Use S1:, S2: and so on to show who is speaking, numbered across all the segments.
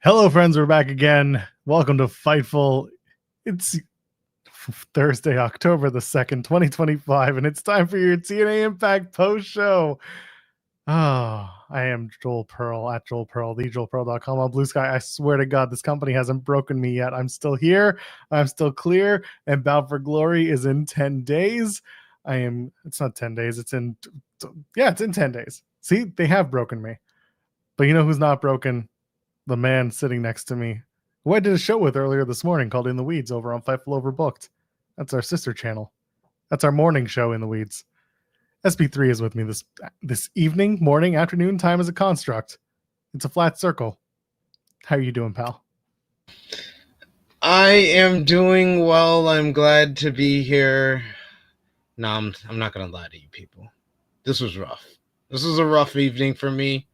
S1: Hello, friends. We're back again. Welcome to Fightful. It's Thursday, October the 2nd, 2025, and it's time for your TNA IMPACT post show. Oh, I am Joel Pearl at Joel Pearl, thejoelpearl.com on Blue Sky. I swear to God, this company hasn't broken me yet. I'm still here. I'm still clear. And Bound for Glory is in 10 days. It's not 10 days. It's in 10 days. See, they have broken me. But you know who's not broken? The man sitting next to me, who I did a show with earlier this morning called In the Weeds over on Fightful Overbooked. That's our sister channel. That's our morning show, In the Weeds. SP3 is with me this evening, morning, afternoon. Time is a construct. It's a flat circle. How are you doing, pal?
S2: I am doing well. I'm glad to be here. No, I'm not going to lie to you people. This was rough. This was a rough evening for me.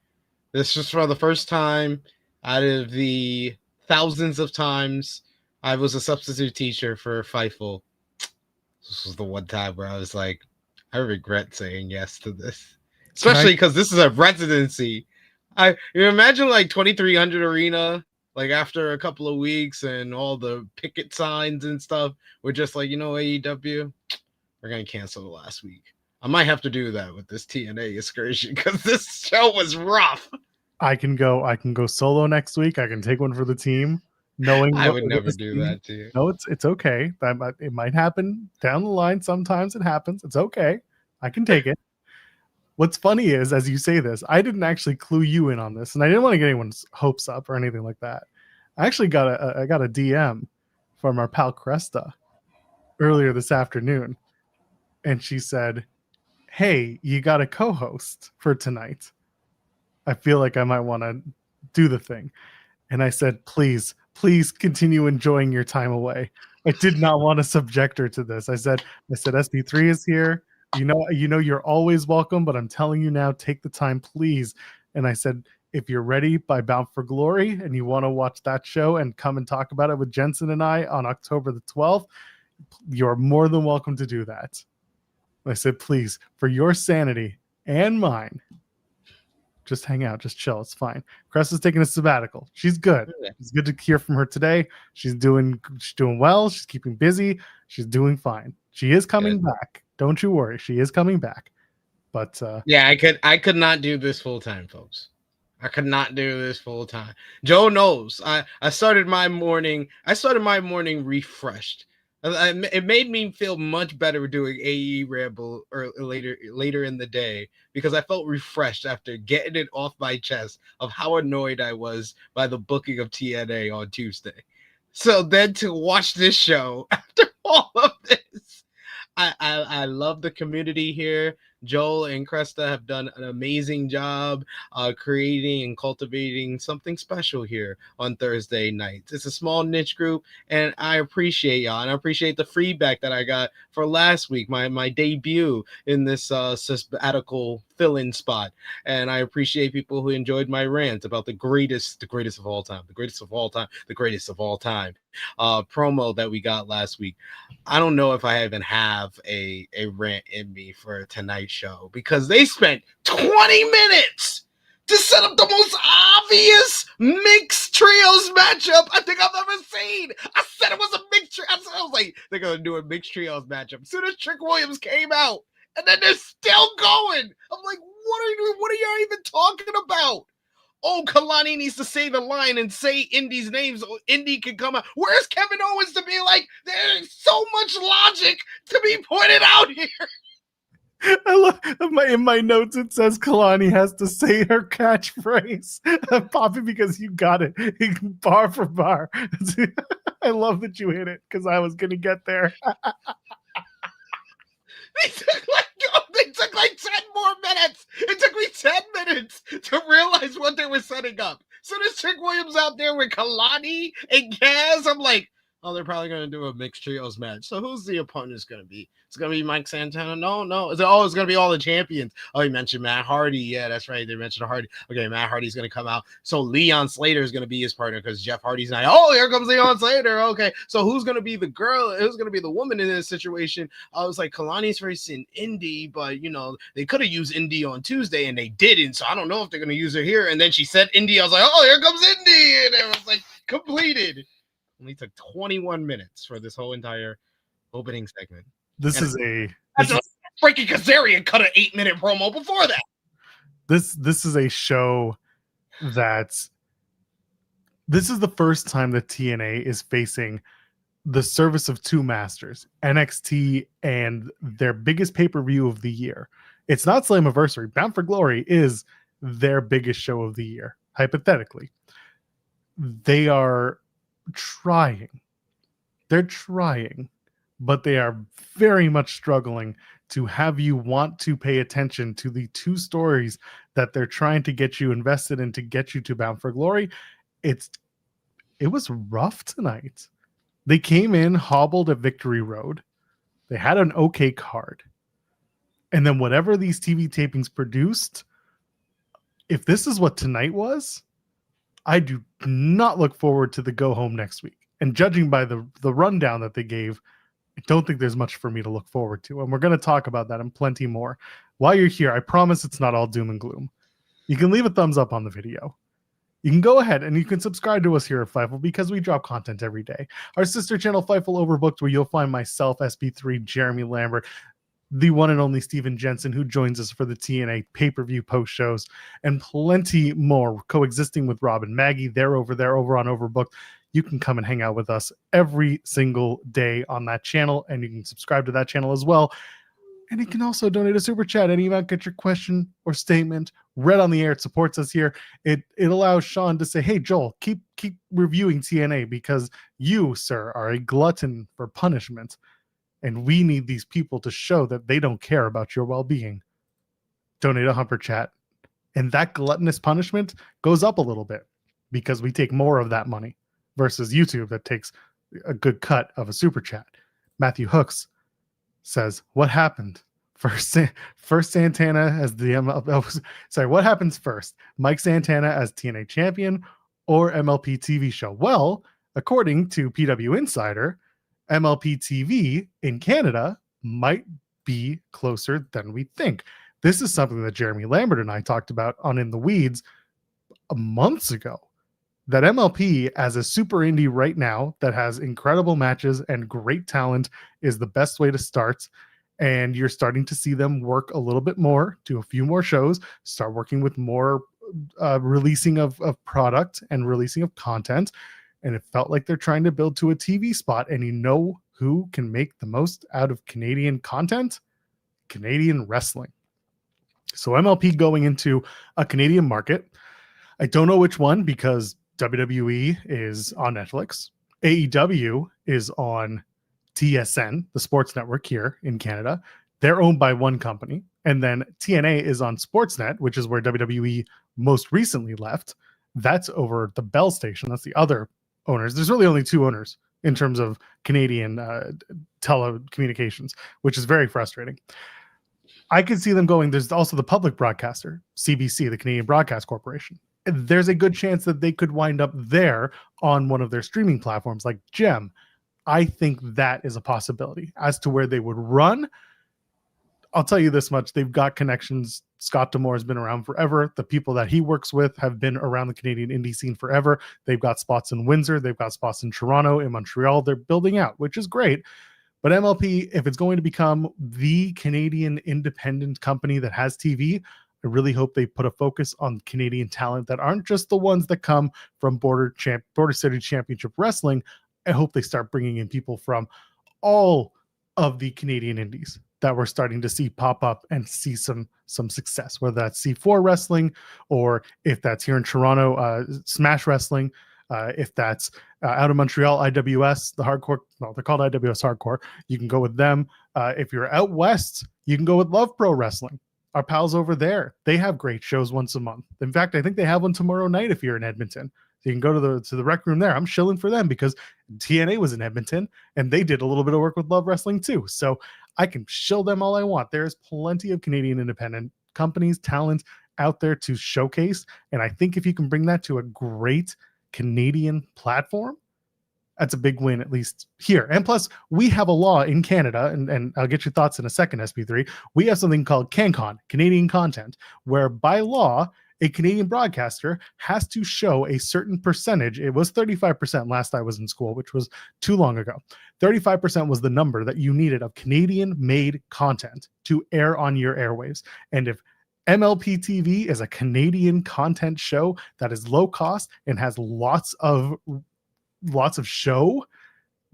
S2: This was for the first time out of the thousands of times I was a substitute teacher for Fightful. This was the one time where I was like, I regret saying yes to this. Especially because this is a residency. You imagine like 2300 Arena, like after a couple of weeks and all the picket signs and stuff, we're just like, AEW, we're going to cancel the last week. I might have to do that with this TNA excursion because this show was rough.
S1: I can go solo next week. I can take one for the team. Knowing
S2: I would never do that to you.
S1: No, it's okay. It might happen down the line. Sometimes it happens. It's okay. I can take it. What's funny is, as you say this, I didn't actually clue you in on this, and I didn't want to get anyone's hopes up or anything like that. I actually got a DM from our pal Cresta earlier this afternoon, and she said, "Hey, you got a co-host for tonight. I feel like I might want to do the thing." And I said, please continue enjoying your time away. I did not want to subject her to this. I said, SP3 is here. You know, you're always welcome, but I'm telling you now, take the time, please. And I said, if you're ready by Bound for Glory and you want to watch that show and come and talk about it with Jensen and I on October the 12th, you're more than welcome to do that. I said, please, for your sanity and mine, just hang out, just chill. It's fine. Cresta's taking a sabbatical. She's good. It's good to hear from her today. She's doing well. She's keeping busy. She's doing fine. She is coming back. Don't you worry. She is coming back. But
S2: I could not do this full time, folks. I could not do this full time. Joe knows. I started my morning refreshed. It made me feel much better doing AE Ramble or later in the day because I felt refreshed after getting it off my chest of how annoyed I was by the booking of TNA on Tuesday. So then to watch this show after all of this, I love the community here. Joel and Cresta have done an amazing job creating and cultivating something special here on Thursday nights. It's a small niche group, and I appreciate y'all, and I appreciate the feedback that I got for last week, my debut in this sabbatical fill-in spot. And I appreciate people who enjoyed my rant about the greatest of all time promo that we got last week. I don't know if I even have a rant in me for tonight's show because they spent 20 minutes to set up the most obvious mixed trios matchup I think I've ever seen. I said it was a mixed trio. I was like, they're going to do a mixed trios matchup. As soon as Trick Williams came out, and then they're still going. I'm like, what are you doing? What are y'all even talking about? Oh, Kelani needs to say the line and say Indy's names so Indy can come out. Where's Kevin Owens to be like, there's so much logic to be pointed out here?
S1: I love in my notes it says Kelani has to say her catchphrase. Poppy, because you got it bar for bar. I love that you hit it because I was gonna get there.
S2: They took like 10 more minutes. It took me 10 minutes to realize what they were setting up. So there's Trick Williams out there with Kelani and Kaz. I'm like, Oh, they're probably going to do a mixed trios match. So who's the opponent's going to be? It's going to be Mike Santana? No. It's going to be all the champions. Oh, you mentioned Matt Hardy. Yeah, that's right. They mentioned Hardy. Okay, Matt Hardy's going to come out. So Leon Slater is going to be his partner because Jeff Hardy's not. Oh, here comes Leon Slater. Okay, so who's going to be the girl? Who's going to be the woman in this situation? I was like, Kalani's facing Indy, but, they could have used Indy on Tuesday and they didn't. So I don't know if they're going to use her here. And then she said Indy. I was like, oh, here comes Indy. And it was like completed. Only took 21 minutes for this whole entire opening segment. Frankie Kazarian cut an 8-minute promo before that.
S1: This is a show that this is the first time that TNA is facing the service of two masters, NXT and their biggest pay-per-view of the year. It's not Slammiversary. Bound for Glory is their biggest show of the year, hypothetically. They are trying. They're trying, but they are very much struggling to have you want to pay attention to the two stories that they're trying to get you invested in to get you to Bound for Glory. It was rough tonight. They came in hobbled at Victory Road. They had an okay card. And then whatever these TV tapings produced, if this is what tonight was, I do not look forward to the go home next week. And judging by the rundown that they gave, I don't think there's much for me to look forward to. And we're going to talk about that and plenty more. While you're here, I promise it's not all doom and gloom. You can leave a thumbs up on the video. You can go ahead and you can subscribe to us here at Fightful because we drop content every day. Our sister channel, Fightful Overbooked, where you'll find myself, SB3, Jeremy Lambert, the one and only Steven Jensen, who joins us for the TNA pay-per-view post shows, and plenty more coexisting with Rob and Maggie. They're over there over on Overbooked. You can come and hang out with us every single day on that channel, and you can subscribe to that channel as well. And you can also donate a super chat. Any amount, get your question or statement read on the air. It supports us here. It allows Sean to say, hey, Joel, keep reviewing TNA because you, sir, are a glutton for punishment. And we need these people to show that they don't care about your well-being. Donate a Humper Chat. And that gluttonous punishment goes up a little bit because we take more of that money versus YouTube that takes a good cut of a super chat. Matthew Hooks says, what happened? First Santana as the what happens first? Mike Santana as TNA champion or MLP TV show? Well, according to PW Insider, MLP TV in Canada might be closer than we think. This is something that Jeremy Lambert and I talked about on In the Weeds months ago. That MLP as a super indie right now that has incredible matches and great talent is the best way to start. And you're starting to see them work a little bit more, do a few more shows, start working with more releasing of product and releasing of content. And it felt like they're trying to build to a TV spot. And you know who can make the most out of Canadian content? Canadian wrestling. So MLP going into a Canadian market. I don't know which one because WWE is on Netflix. AEW is on TSN, the sports network here in Canada. They're owned by one company. And then TNA is on Sportsnet, which is where WWE most recently left. That's over the Bell station. That's the other owners. There's really only two owners in terms of Canadian telecommunications, which is very frustrating. I could see them going. There's also the public broadcaster, CBC, the Canadian Broadcast Corporation. There's a good chance that they could wind up there on one of their streaming platforms like Gem. I think that is a possibility. As to where they would run, I'll tell you this much. They've got connections. Scott D'Amore has been around forever. The people that he works with have been around the Canadian indie scene forever. They've got spots in Windsor. They've got spots in Toronto, in Montreal. They're building out, which is great. But MLP, if it's going to become the Canadian independent company that has TV, I really hope they put a focus on Canadian talent that aren't just the ones that come from Border City Championship Wrestling. I hope they start bringing in people from all of the Canadian indies that we're starting to see pop up and see some success, whether that's C4 Wrestling or if that's here in Toronto, Smash Wrestling, if that's out of Montreal, IWS, the hardcore, well, they're called IWS Hardcore. You can go with them. If you're out west, you can go with Love Pro Wrestling. Our pals over there, they have great shows once a month. In fact, I think they have one tomorrow night if you're in Edmonton. So you can go to the rec room there. I'm shilling for them because TNA was in Edmonton and they did a little bit of work with Love Wrestling too. So I can shill them all I want. There's plenty of Canadian independent companies, talent out there to showcase. And I think if you can bring that to a great Canadian platform, that's a big win, at least here. And plus, we have a law in Canada, and I'll get your thoughts in a second, SB3. We have something called CanCon, Canadian content, where by law, a Canadian broadcaster has to show a certain percentage. It was 35% last I was in school, which was too long ago. 35% was the number that you needed of Canadian-made content to air on your airwaves. And if MLP TV is a Canadian content show that is low cost and has lots of show,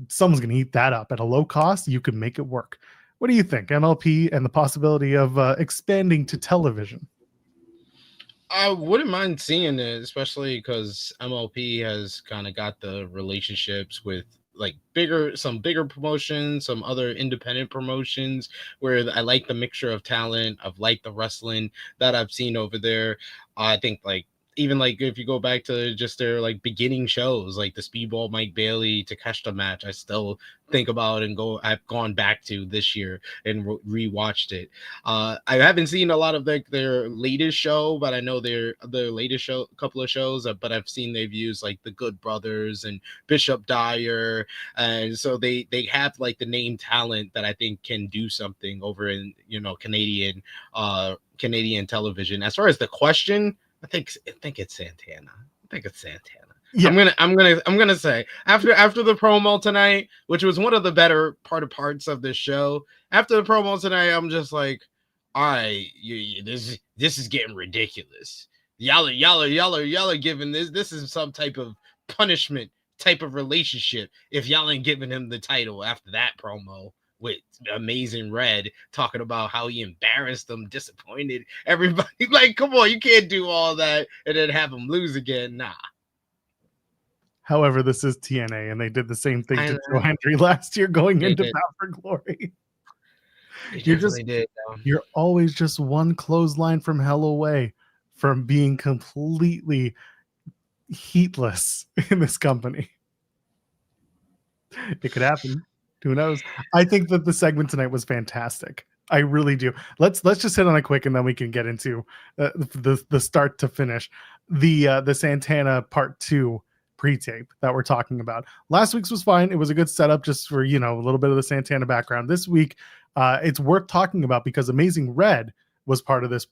S1: someone's going to eat that up at a low cost. You can make it work. What do you think, MLP and the possibility of expanding to television?
S2: I wouldn't mind seeing it, especially because MLP has kind of got the relationships with like some bigger promotions, some other independent promotions where I like the mixture of talent. I've liked the wrestling that I've seen over there. I think like even like if you go back to just their like beginning shows, like the Speedball Mike Bailey Takeshita match, I still think about and I've gone back to this year and rewatched it. I haven't seen a lot of their latest show, but I know their latest show, couple of shows, but I've seen they've used like the Good Brothers and Bishop Dyer, and so they have like the name talent that I think can do something over in Canadian television. As far as the question, I think it's Santana. Yeah. I'm gonna say after the promo tonight, which was one of the better parts of this show. After the promo tonight, I'm just like, all right, this is getting ridiculous. Y'all are giving this is some type of punishment type of relationship if y'all ain't giving him the title after that promo with Amazing Red talking about how he embarrassed them, disappointed everybody. Like, come on, you can't do all that and then have him lose again. Nah.
S1: However, this is TNA, and they did the same thing to Joe Hendry last year going into Bound for Glory. You're always just one clothesline from hell away from being completely heatless in this company. It could happen. Who knows? I think that the segment tonight was fantastic. I really do. Let's just hit on it quick, and then we can get into the start to finish. The Santana Part 2 pre-tape that we're talking about. Last week's was fine. It was a good setup just for, a little bit of the Santana background. This week, it's worth talking about because Amazing Red was part of this.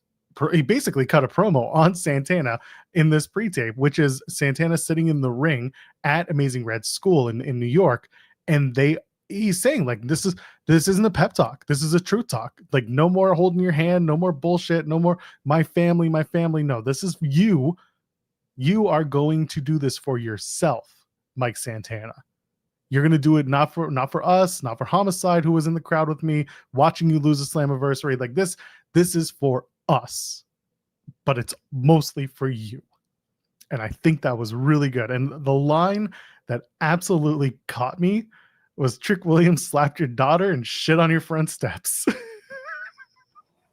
S1: He basically cut a promo on Santana in this pre-tape, which is Santana sitting in the ring at Amazing Red's school in New York, and he's saying like this isn't a pep talk, this is a truth talk. Like, no more holding your hand, no more bullshit, no more my family. No, this is you are going to do this for yourself, Mike Santana. You're going to do it not for us, not for Homicide, who was in the crowd with me watching you lose a Slammiversary. Like, this is for us, but it's mostly for you. And I think that was really good. And the line that absolutely caught me was Trick Williams slapped your daughter and shit on your front steps.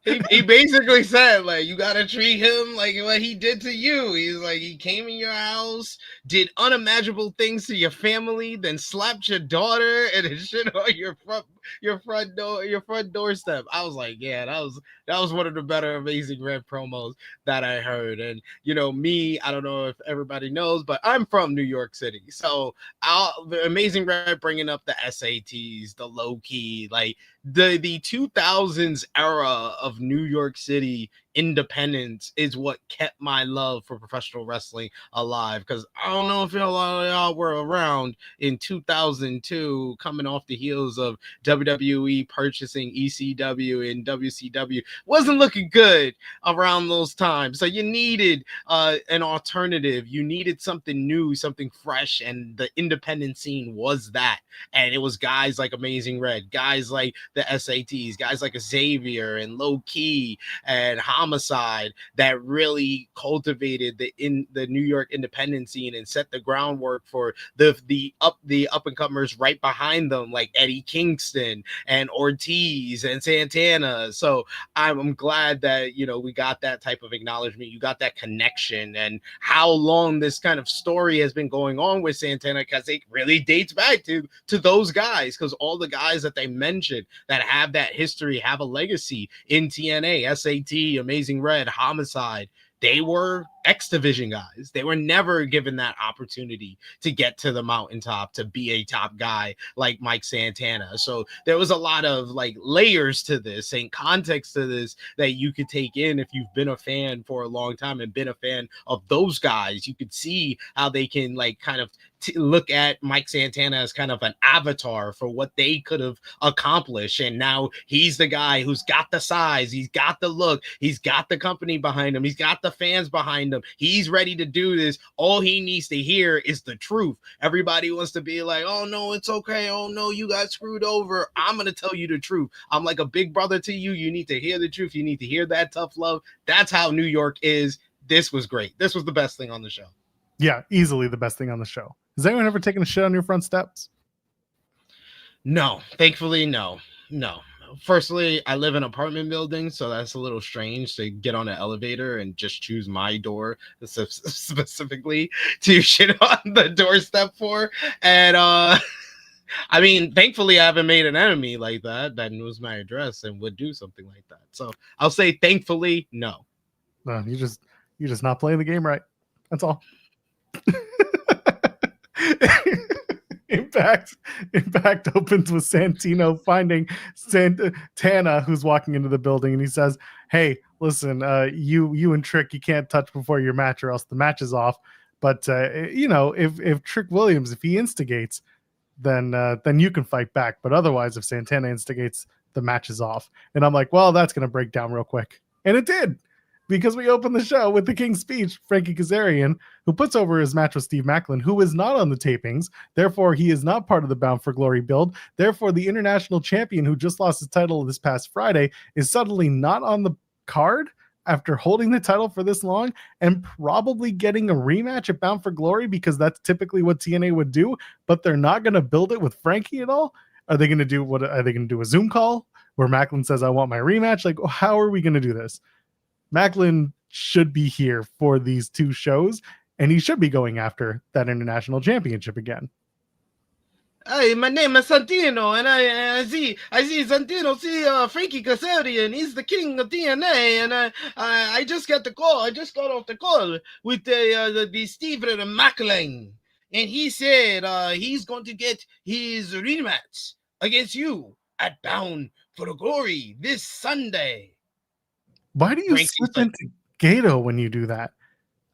S2: He basically said, like, you gotta treat him like what he did to you. He's like, he came in your house, did unimaginable things to your family, then slapped your daughter and then shit on your front doorstep. I was like, yeah, that was one of the better Amazing Red promos that I heard. And me, I don't know if everybody knows, but I'm from New York City, so the Amazing Red bringing up the SATs, the low key, like the 2000s era of New York City independence is what kept my love for professional wrestling alive. Because I don't know if a lot of y'all were around in 2002, coming off the heels of WWE purchasing ECW and WCW. Wasn't looking good around those times, so you needed an alternative. You needed something new, something fresh, and the independent scene was that. And it was guys like Amazing Red, guys like the SATs, guys like Xavier and Low Key and Homicide that really cultivated the New York independent scene and set the groundwork for the up and comers right behind them, like Eddie Kingston and Ortiz and Santana. So I'm glad that, you know, we got that type of acknowledgement. You got that connection, and how long this kind of story has been going on with Santana, because it really dates back to those guys, because all the guys that they mentioned that have that history, have a legacy in TNA, SAT, Amazing Red, Homicide. They were X Division guys. They were never given that opportunity to get to the mountaintop, to be a top guy like Mike Santana. So there was a lot of like layers to this and context to this that you could take in if you've been a fan for a long time and been a fan of those guys. You could see how they can like kind of look at Mike Santana as kind of an avatar for what they could have accomplished. And now he's the guy who's got the size, he's got the look, he's got the company behind him, he's got the fans behind him. He's ready to do this. All he needs to hear is the truth. Everybody wants to be like, oh no, it's okay. Oh no, you got screwed over. I'm going to tell you the truth. I'm like a big brother to you. You need to hear the truth. You need to hear that tough love. That's how New York is. This was great. This was the best thing on the show.
S1: Yeah, easily the best thing on the show. Has anyone ever taken a shit on your front steps?
S2: No, thankfully, no. Firstly, I live in an apartment building, so that's a little strange to get on an elevator and just choose my door specifically to shit on the doorstep for. And I mean, thankfully, I haven't made an enemy like that knows my address and would do something like that. So I'll say, thankfully, no.
S1: No, you're just not playing the game right. That's all. Impact opens with Santino finding Santana, who's walking into the building, and he says, hey, listen, you and Trick, you can't touch before your match or else the match is off. But you know, if Trick Williams, if he instigates, then you can fight back. But otherwise, if Santana instigates, the match is off. And I'm like, well, that's going to break down real quick. And it did. Because we opened the show with the King's Speech, Frankie Kazarian, who puts over his match with Steve Macklin, who is not on the tapings. Therefore, he is not part of the Bound for Glory build. Therefore, the international champion who just lost his title this past Friday is suddenly not on the card after holding the title for this long and probably getting a rematch at Bound for Glory, because that's typically what TNA would do, but they're not going to build it with Frankie at all. Are they going to do a Zoom call where Macklin says, I want my rematch? Like, how are we going to do this? Macklin should be here for these two shows, and he should be going after that international championship again.
S2: Hey, my name is Santino, and I see Santino, Frankie Kazarian. He's the king of TNA, and I just got the call. I just got off the call with the Stephen Macklin, and he said he's going to get his rematch against you at Bound for the Glory this Sunday.
S1: Why do you slip into Gato when you do that?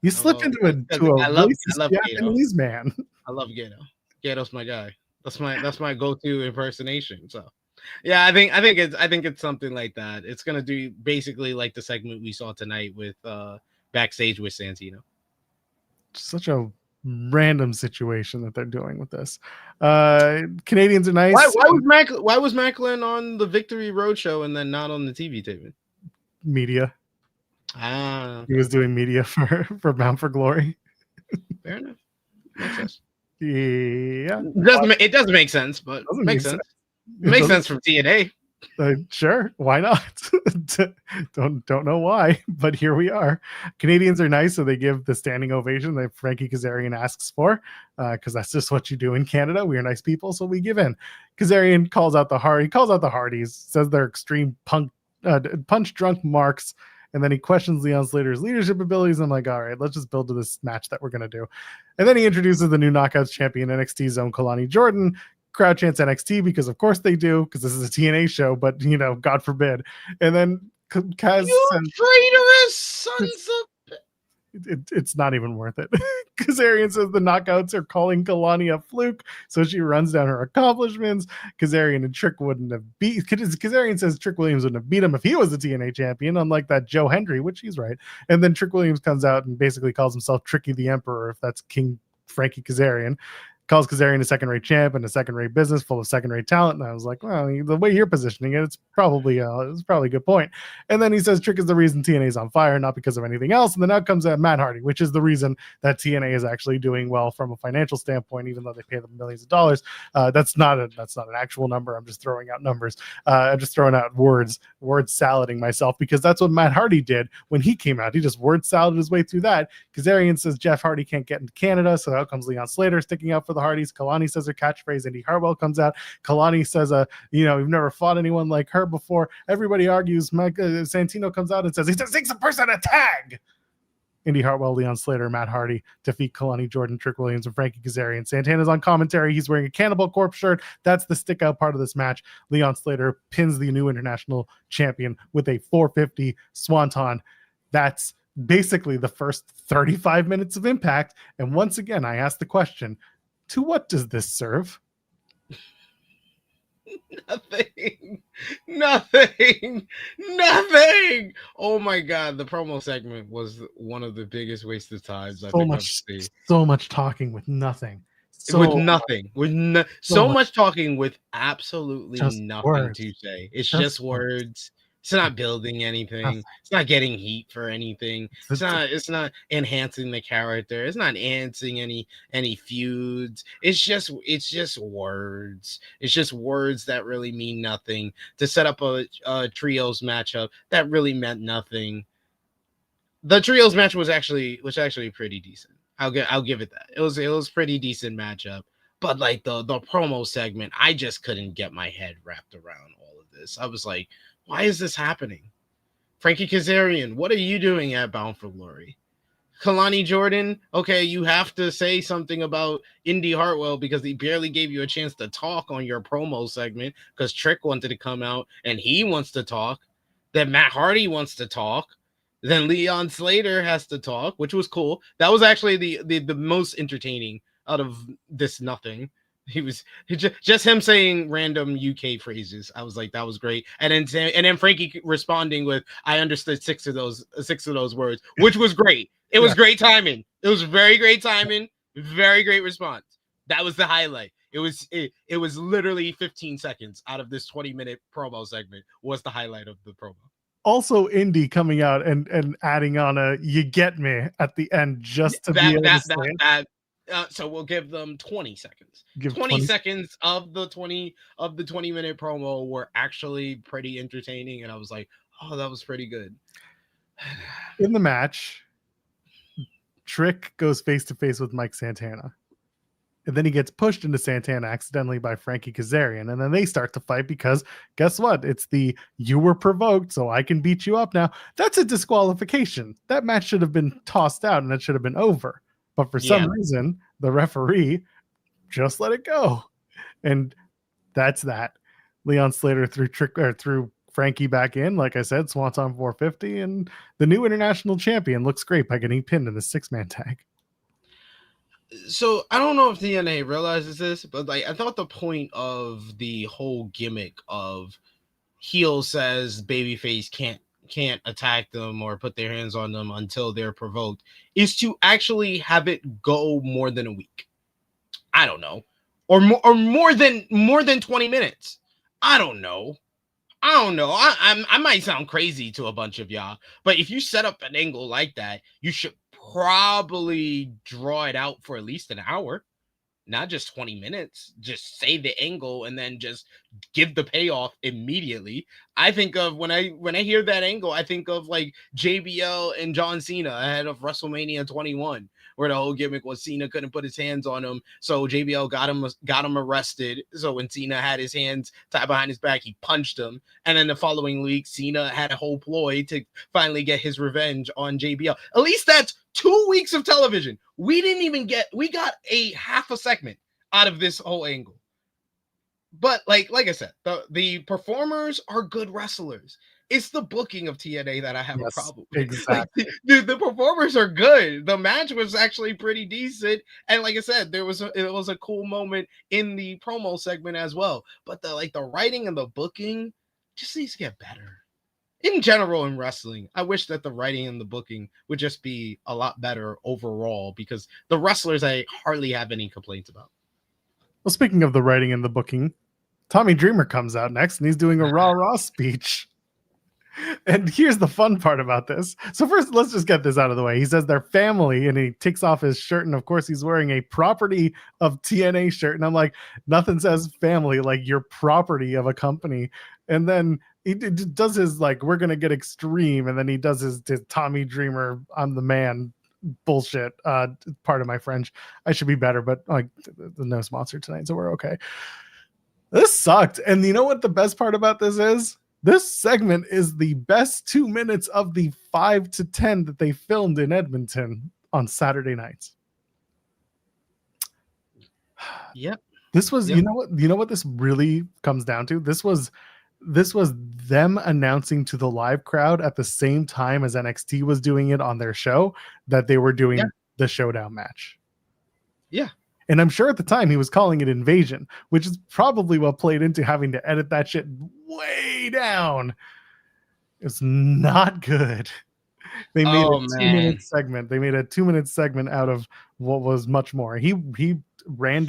S1: You slip into a racist Japanese man.
S2: I love Gato. Gato's my guy. That's my go-to impersonation. So, yeah, I think it's something like that. It's gonna do basically like the segment we saw tonight with backstage with Santino.
S1: Such a random situation that they're doing with this. Canadians are nice.
S2: Why was Macklin on the Victory Roadshow and then not on the TV taping?
S1: Media. He was doing media for Bound for Glory.
S2: Fair enough. Makes sense.
S1: Yeah.
S2: It doesn't make sense, but it makes sense. It makes sense from TNA.
S1: Sure, why not? don't know why, but here we are. Canadians are nice, so they give the standing ovation that Frankie Kazarian asks for, because that's just what you do in Canada. We are nice people, so we give in. Kazarian calls out the Hardys, says they're extreme punch drunk marks, and then he questions Leon Slater's leadership abilities. I'm like, all right, let's just build to this match that we're gonna do. And then he introduces the new Knockouts champion, NXT Zone Kelani Jordan. Crowd chants NXT because of course they do, because this is a TNA show, but you know, God forbid. And then Kaz
S2: says, traitorous sons of
S1: it's not even worth it. Kazarian says the Knockouts are calling Kelani a fluke, so she runs down her accomplishments. Kazarian and Trick wouldn't have beat. Kazarian says Trick Williams wouldn't have beat him if he was the TNA champion, unlike that Joe Hendry, which he's right. And then Trick Williams comes out and basically calls himself Tricky the Emperor, if that's King Frankie Kazarian. calls Kazarian a second-rate champ and a second-rate business full of second-rate talent. And I was like, well, the way you're positioning it, it's probably a good point. And then he says Trick is the reason TNA is on fire, not because of anything else. And then out comes Matt Hardy, which is the reason that TNA is actually doing well from a financial standpoint, even though they pay them millions of dollars. That's not an actual number. I'm just throwing out numbers. I'm just throwing out word salading myself, because that's what Matt Hardy did when he came out. He just word saladed his way through that. Kazarian says Jeff Hardy can't get into Canada, so out comes Leon Slater sticking out for the Hardys. Kalani says her catchphrase. Indy Hartwell comes out. Kalani says, we've never fought anyone like her before. Everybody argues. Santino comes out and says, he's a 6-person tag. Indy Hartwell, Leon Slater, Matt Hardy defeat Kelani, Jordan, Trick Williams, and Frankie Kazarian. Santana's on commentary. He's wearing a Cannibal Corpse shirt. That's the stick out part of this match. Leon Slater pins the new international champion with a 450 swanton. That's basically the first 35 minutes of Impact. And once again, I ask the question, to what does this serve?
S2: Nothing. Oh my God, the promo segment was one of the biggest waste of times I've ever seen.
S1: So much talking with nothing.
S2: So much talking with absolutely nothing words. To say. It's just words. It's not building anything. Nothing. It's not getting heat for anything. It's not enhancing the character. It's not enhancing any feuds. It's just words. It's just words that really mean nothing to set up a trios matchup that really meant nothing. The trios match was actually pretty decent. I'll give it that. It was pretty decent matchup. But like the promo segment, I just couldn't get my head wrapped around all of this. I was like, why is this happening? Frankie Kazarian, what are you doing at Bound for Glory? Kelani Jordan, okay, you have to say something about Indy Hartwell because he barely gave you a chance to talk on your promo segment because Trick wanted to come out and he wants to talk. Then Matt Hardy wants to talk. Then Leon Slater has to talk, which was cool. That was actually the most entertaining out of this nothing. He was just him saying random UK phrases. I was like, that was great. And then Frankie responding with, I understood six of those words, which was great. It was great timing. It was very great timing. Very great response. That was the highlight. It was literally 15 seconds out of this 20-minute promo segment was the highlight of the promo.
S1: Also, Indy coming out and adding on a "you get me" at the end just to be able to say it.
S2: So we'll give them 20 seconds. 20 seconds of the 20-minute promo were actually pretty entertaining, and I was like, "Oh, that was pretty good."
S1: In the match, Trick goes face to face with Mike Santana, and then he gets pushed into Santana accidentally by Frankie Kazarian, and then they start to fight because guess what? It's the "you were provoked, so I can beat you up now." That's a disqualification. That match should have been tossed out, and it should have been over. But for some reason, the referee just let it go. And that's that. Leon Slater threw Frankie back in. Like I said, Swanton 450. And the new international champion looks great by getting pinned in the 6-man tag.
S2: So I don't know if TNA realizes this, but like I thought the point of the whole gimmick of heel says babyface can't attack them or put their hands on them until they're provoked is to actually have it go more than a week. I don't know. Or more than 20 minutes. I don't know. I might sound crazy to a bunch of y'all, but if you set up an angle like that, you should probably draw it out for at least an hour. Not just 20 minutes, just say the angle and then just give the payoff immediately. I think of when I hear that angle, I think of like JBL and John Cena ahead of WrestleMania 21, where the whole gimmick was Cena couldn't put his hands on him. So JBL got him arrested. So when Cena had his hands tied behind his back, he punched him. And then the following week, Cena had a whole ploy to finally get his revenge on JBL. At least that's 2 weeks of television. We got a half a segment out of this whole angle. But like I said, the performers are good wrestlers. It's the booking of TNA that I have a problem with.
S1: Exactly.
S2: Like, the performers are good. The match was actually pretty decent. And like I said, it was a cool moment in the promo segment as well. But the writing and the booking just needs to get better. In general, in wrestling, I wish that the writing and the booking would just be a lot better overall because the wrestlers I hardly have any complaints about.
S1: Well, speaking of the writing and the booking, Tommy Dreamer comes out next and he's doing a rah-rah speech. And here's the fun part about this. So first, let's just get this out of the way. He says they're family, and he takes off his shirt, and of course, he's wearing a property of TNA shirt. And I'm like, nothing says family like you're property of a company. And then he does his like, we're gonna get extreme, and then he does his Tommy Dreamer, I'm the man bullshit. Part of my French. I should be better, but like, there's no sponsor tonight, so we're okay. This sucked. And you know what the best part about this is? This segment is the best 2 minutes of the 5 to 10 that they filmed in Edmonton on Saturday nights.
S2: Yep.
S1: This was, you know what this really comes down to? This was them announcing to the live crowd at the same time as NXT was doing it on their show that they were doing the Showdown match.
S2: Yeah.
S1: And I'm sure at the time he was calling it Invasion, which is probably what played into having to edit that shit way down. It's not good. They made a 2-minute segment. They made a 2-minute segment out of what was much more. He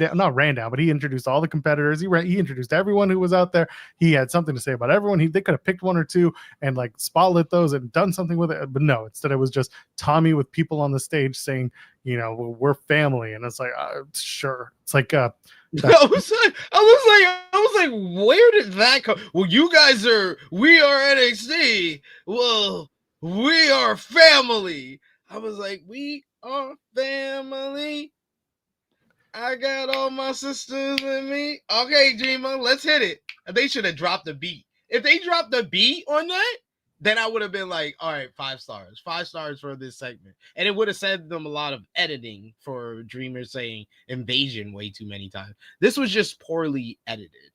S1: not ran down, but he introduced all the competitors. He introduced everyone who was out there. He had something to say about everyone. They could have picked one or two and like spotlit those and done something with it. But no, instead it was just Tommy with people on the stage saying, you know, well, we're family. And it's like, sure. It's like,
S2: I was like, where did that come? Well, we are NXT. Well, we are family. I was like, we are family. I got all my sisters with me. Okay, Dreamer, let's hit it. They should have dropped the beat. If they dropped the beat on that, then I would have been like, all right, 5 stars. 5 stars for this segment. And it would have saved them a lot of editing for Dreamer saying invasion way too many times. This was just poorly edited.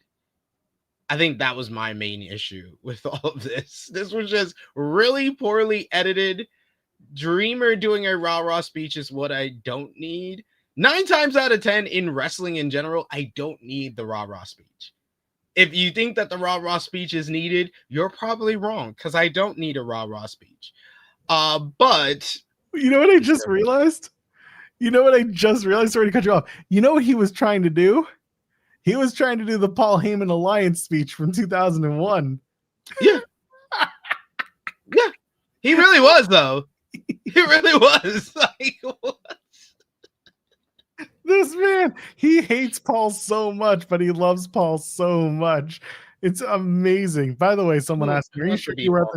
S2: I think that was my main issue with all of this. This was just really poorly edited. Dreamer doing a rah-rah speech is what I don't need. 9 times out of 10 in wrestling in general, I don't need the rah-rah speech. If you think that the rah-rah speech is needed, you're probably wrong because I don't need a rah-rah speech. But
S1: you know what I just realized? Sorry to cut you off. You know what he was trying to do? He was trying to do the Paul Heyman Alliance speech from 2001.
S2: Yeah. Yeah. He really was, though. He really was. Like, what?
S1: This man, he hates Paul so much, but he loves Paul so much. It's amazing. By the way, someone asking, are you sure you were at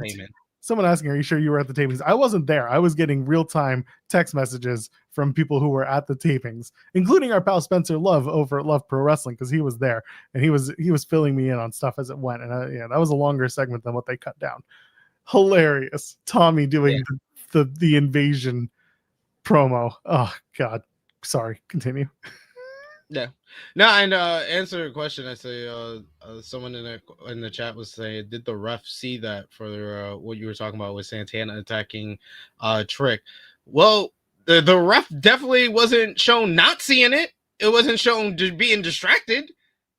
S1: the tapings? I wasn't there. I was getting real-time text messages from people who were at the tapings, including our pal Spencer Love over at Love Pro Wrestling, because he was there and he was filling me in on stuff as it went. And that was a longer segment than what they cut down. Hilarious. Tommy doing the invasion promo. Oh God. Sorry, continue.
S2: Yeah. No, and answer a question. I say someone in the chat was saying, did the ref see that for what you were talking about with Santana attacking Trick? Well, the ref definitely wasn't shown not seeing it. It wasn't shown being distracted.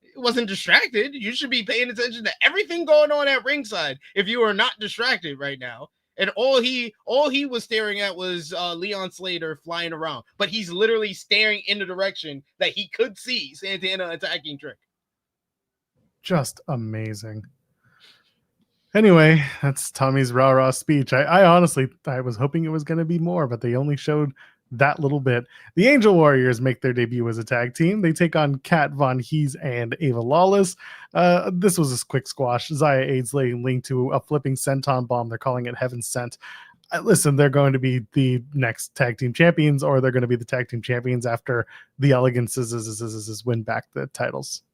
S2: It wasn't distracted. You should be paying attention to everything going on at ringside if you are not distracted right now. And all he was staring at was Leon Slater flying around. But he's literally staring in the direction that he could see Santana attacking Trick.
S1: Just amazing. Anyway, that's Tommy's rah-rah speech. I honestly, I was hoping it was going to be more, but they only showed that little bit. The Angel Warriors make their debut as a tag team. They take on Kat Von Hees and Ava Lawless. This was a quick squash. Zaya Aids linked to a flipping senton bomb. They're calling it Heaven Sent. Listen, they're going to be the next tag team champions, or they're going to be the tag team champions after the Eleganceseseses win back the titles.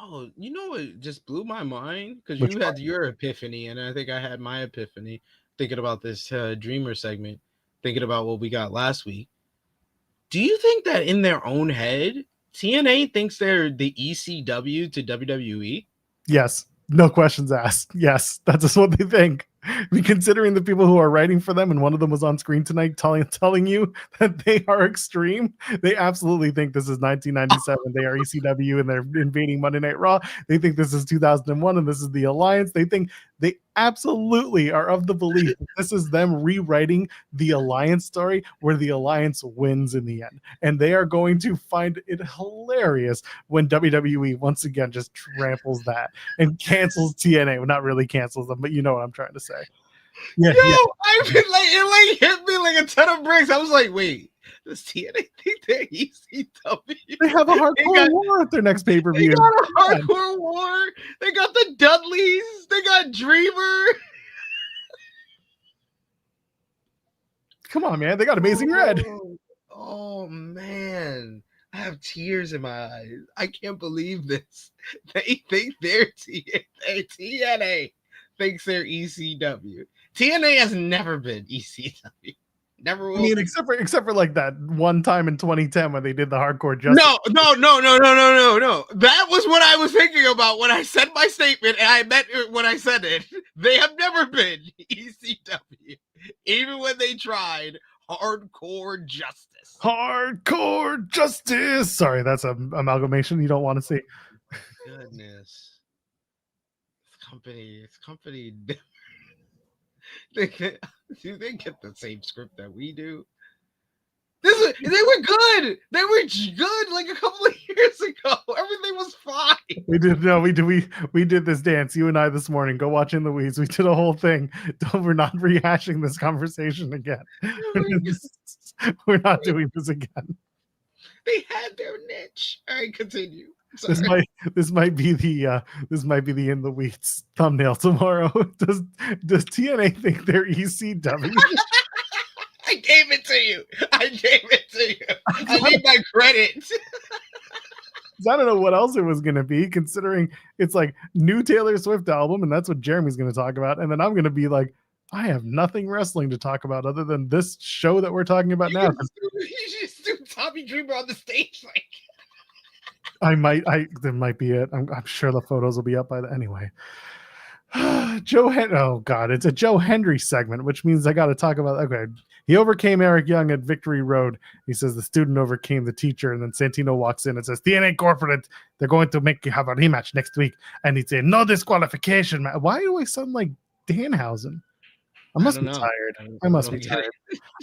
S2: Oh, you know what just blew my mind? Because you had your epiphany, and I think I had my epiphany thinking about this Dreamer segment. Thinking about what we got last week. Do you think that in their own head, TNA thinks they're the ECW to WWE?
S1: Yes. No questions asked. Yes. That's just what they think. I mean, considering the people who are writing for them, and one of them was on screen tonight telling you that they are extreme, they absolutely think this is 1997. They are ECW and they're invading Monday Night Raw. They think this is 2001 and this is the Alliance. They think They absolutely are of the belief that this is them rewriting the Alliance story where the Alliance wins in the end. And they are going to find it hilarious when WWE once again just tramples that and cancels TNA. Well, not really cancels them, but you know what I'm trying to say. Yeah,
S2: Yo,
S1: yeah.
S2: I feel like it hit me like a ton of bricks. I was like, wait, does TNA think they're ECW?
S1: They have a hardcore war at their next
S2: They
S1: pay-per-view.
S2: got a hardcore war. They got the Dudleys. They got Dreamer.
S1: Come on, man. They got Amazing Red.
S2: Oh man. I have tears in my eyes. I can't believe this. They think they're TNA thinks they're ECW. TNA has never been ECW. Never will.
S1: I mean, except for like that one time in 2010 when they did the hardcore justice.
S2: No. That was what I was thinking about when I said my statement, and I meant it when I said it. They have never been ECW, even when they tried hardcore justice.
S1: Hardcore justice. Sorry, that's an amalgamation you don't want to see.
S2: Goodness, it's company. Do they get the same script that we do? They were good. They were good like a couple of years ago. Everything was fine.
S1: We did this dance, you and I, this morning. Go watch In the Weeds. We did a whole thing. We're not rehashing this conversation again. We're not doing this again.
S2: They had their niche. All right, continue. Sorry.
S1: This might be the In the Weeds thumbnail tomorrow. Does TNA think they're ECW?
S2: I gave it to you. I need my credit.
S1: I don't know what else it was going to be, considering it's like new Taylor Swift album, and that's what Jeremy's going to talk about. And then I'm going to be like, I have nothing wrestling to talk about other than this show that we're talking about now.
S2: You just do Tommy Dreamer on the stage, like.
S1: There might be it. I'm sure the photos will be up by the anyway. Oh God, it's a Joe Hendry segment, which means I got to talk about. Okay, he overcame Eric Young at Victory Road. He says the student overcame the teacher, and then Santino walks in and says, "TNA Corporate, they're going to make you have a rematch next week." And he'd say, "No disqualification." Why do I sound like Danhausen? I must be tired. I must be tired.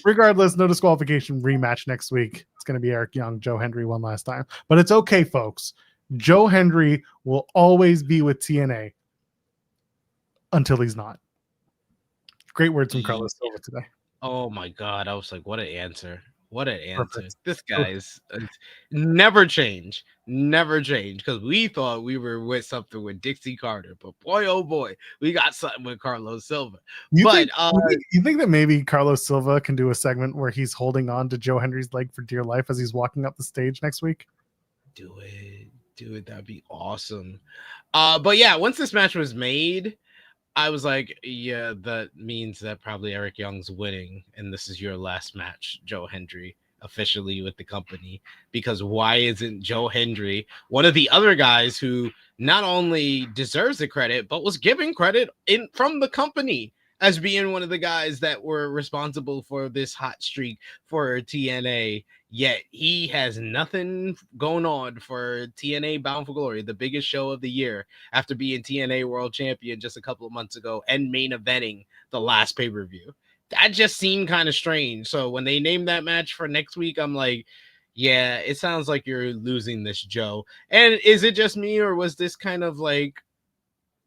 S1: Regardless, no disqualification rematch next week. It's going to be Eric Young, Joe Hendry one last time. But it's okay, folks. Joe Hendry will always be with TNA until he's not. Great words from Carlos Silva today.
S2: Oh my God. I was like, what an answer. What an answer. Perfect. This guy's never change. Because we thought we were with something with Dixie Carter, but boy, oh boy, we got something with Carlos Silva.
S1: You think that maybe Carlos Silva can do a segment where he's holding on to Joe Hendry's leg for dear life as he's walking up the stage next week?
S2: Do it. That'd be awesome. But yeah, once this match was made, I was like, yeah, that means that probably Eric Young's winning, and this is your last match, Joe Hendry, officially with the company. Because why isn't Joe Hendry one of the other guys who not only deserves the credit, but was given credit from the company as being one of the guys that were responsible for this hot streak for TNA? Yet he has nothing going on for TNA Bound for Glory, the biggest show of the year, after being TNA World Champion just a couple of months ago and main eventing the last pay-per-view. That just seemed kind of strange. So when they named that match for next week, I'm like, yeah, it sounds like you're losing this, Joe. And is it just me, or was this kind of like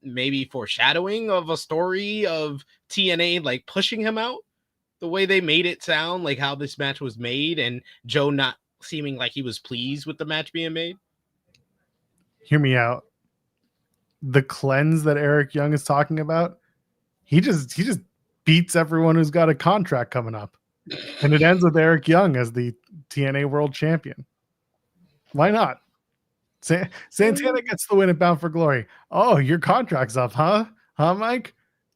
S2: maybe foreshadowing of a story of TNA like pushing him out? The way they made it sound, like how this match was made, and Joe not seeming like he was pleased with the match being made.
S1: Hear me out. The cleanse that Eric Young is talking about, he just beats everyone who's got a contract coming up. And it ends with Eric Young as the TNA World Champion. Why not? Santana gets the win at Bound for Glory. Oh, your contract's up, huh? Huh, Mike?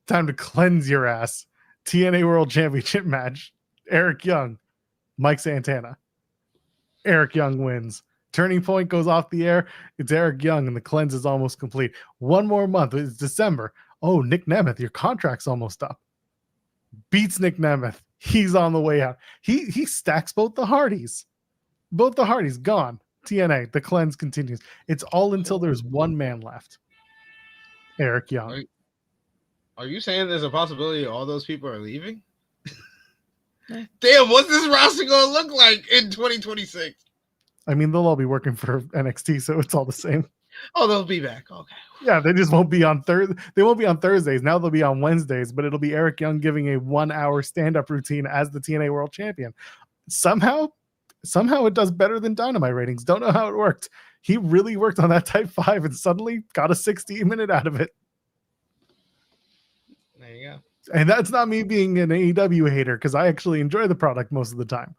S1: Time to cleanse your ass. TNA World Championship match. Eric Young, Mike Santana. Eric Young wins. Turning Point goes off the air. It's Eric Young, and the cleanse is almost complete. One more month. It's December. Oh, Nick Nemeth, your contract's almost up. Beats Nick Nemeth. He's on the way out. He stacks both the Hardys. Both the Hardys gone. TNA. The cleanse continues. It's all until there's one man left. Eric Young.
S2: Are you saying there's a possibility all those people are leaving? Damn, what's this roster gonna look like in 2026?
S1: I mean, they'll all be working for NXT, so it's all the same.
S2: Oh, they'll be back. Okay.
S1: Yeah, they just won't be on Thursday. They won't be on Thursdays. Now they'll be on Wednesdays, but it'll be Eric Young giving a 1-hour stand-up routine as the TNA World Champion. Somehow it does better than Dynamite ratings. Don't know how it worked. He really worked on that Type 5 and suddenly got a 60-minute out of it.
S2: There you go.
S1: And that's not me being an AEW hater, because I actually enjoy the product most of the time.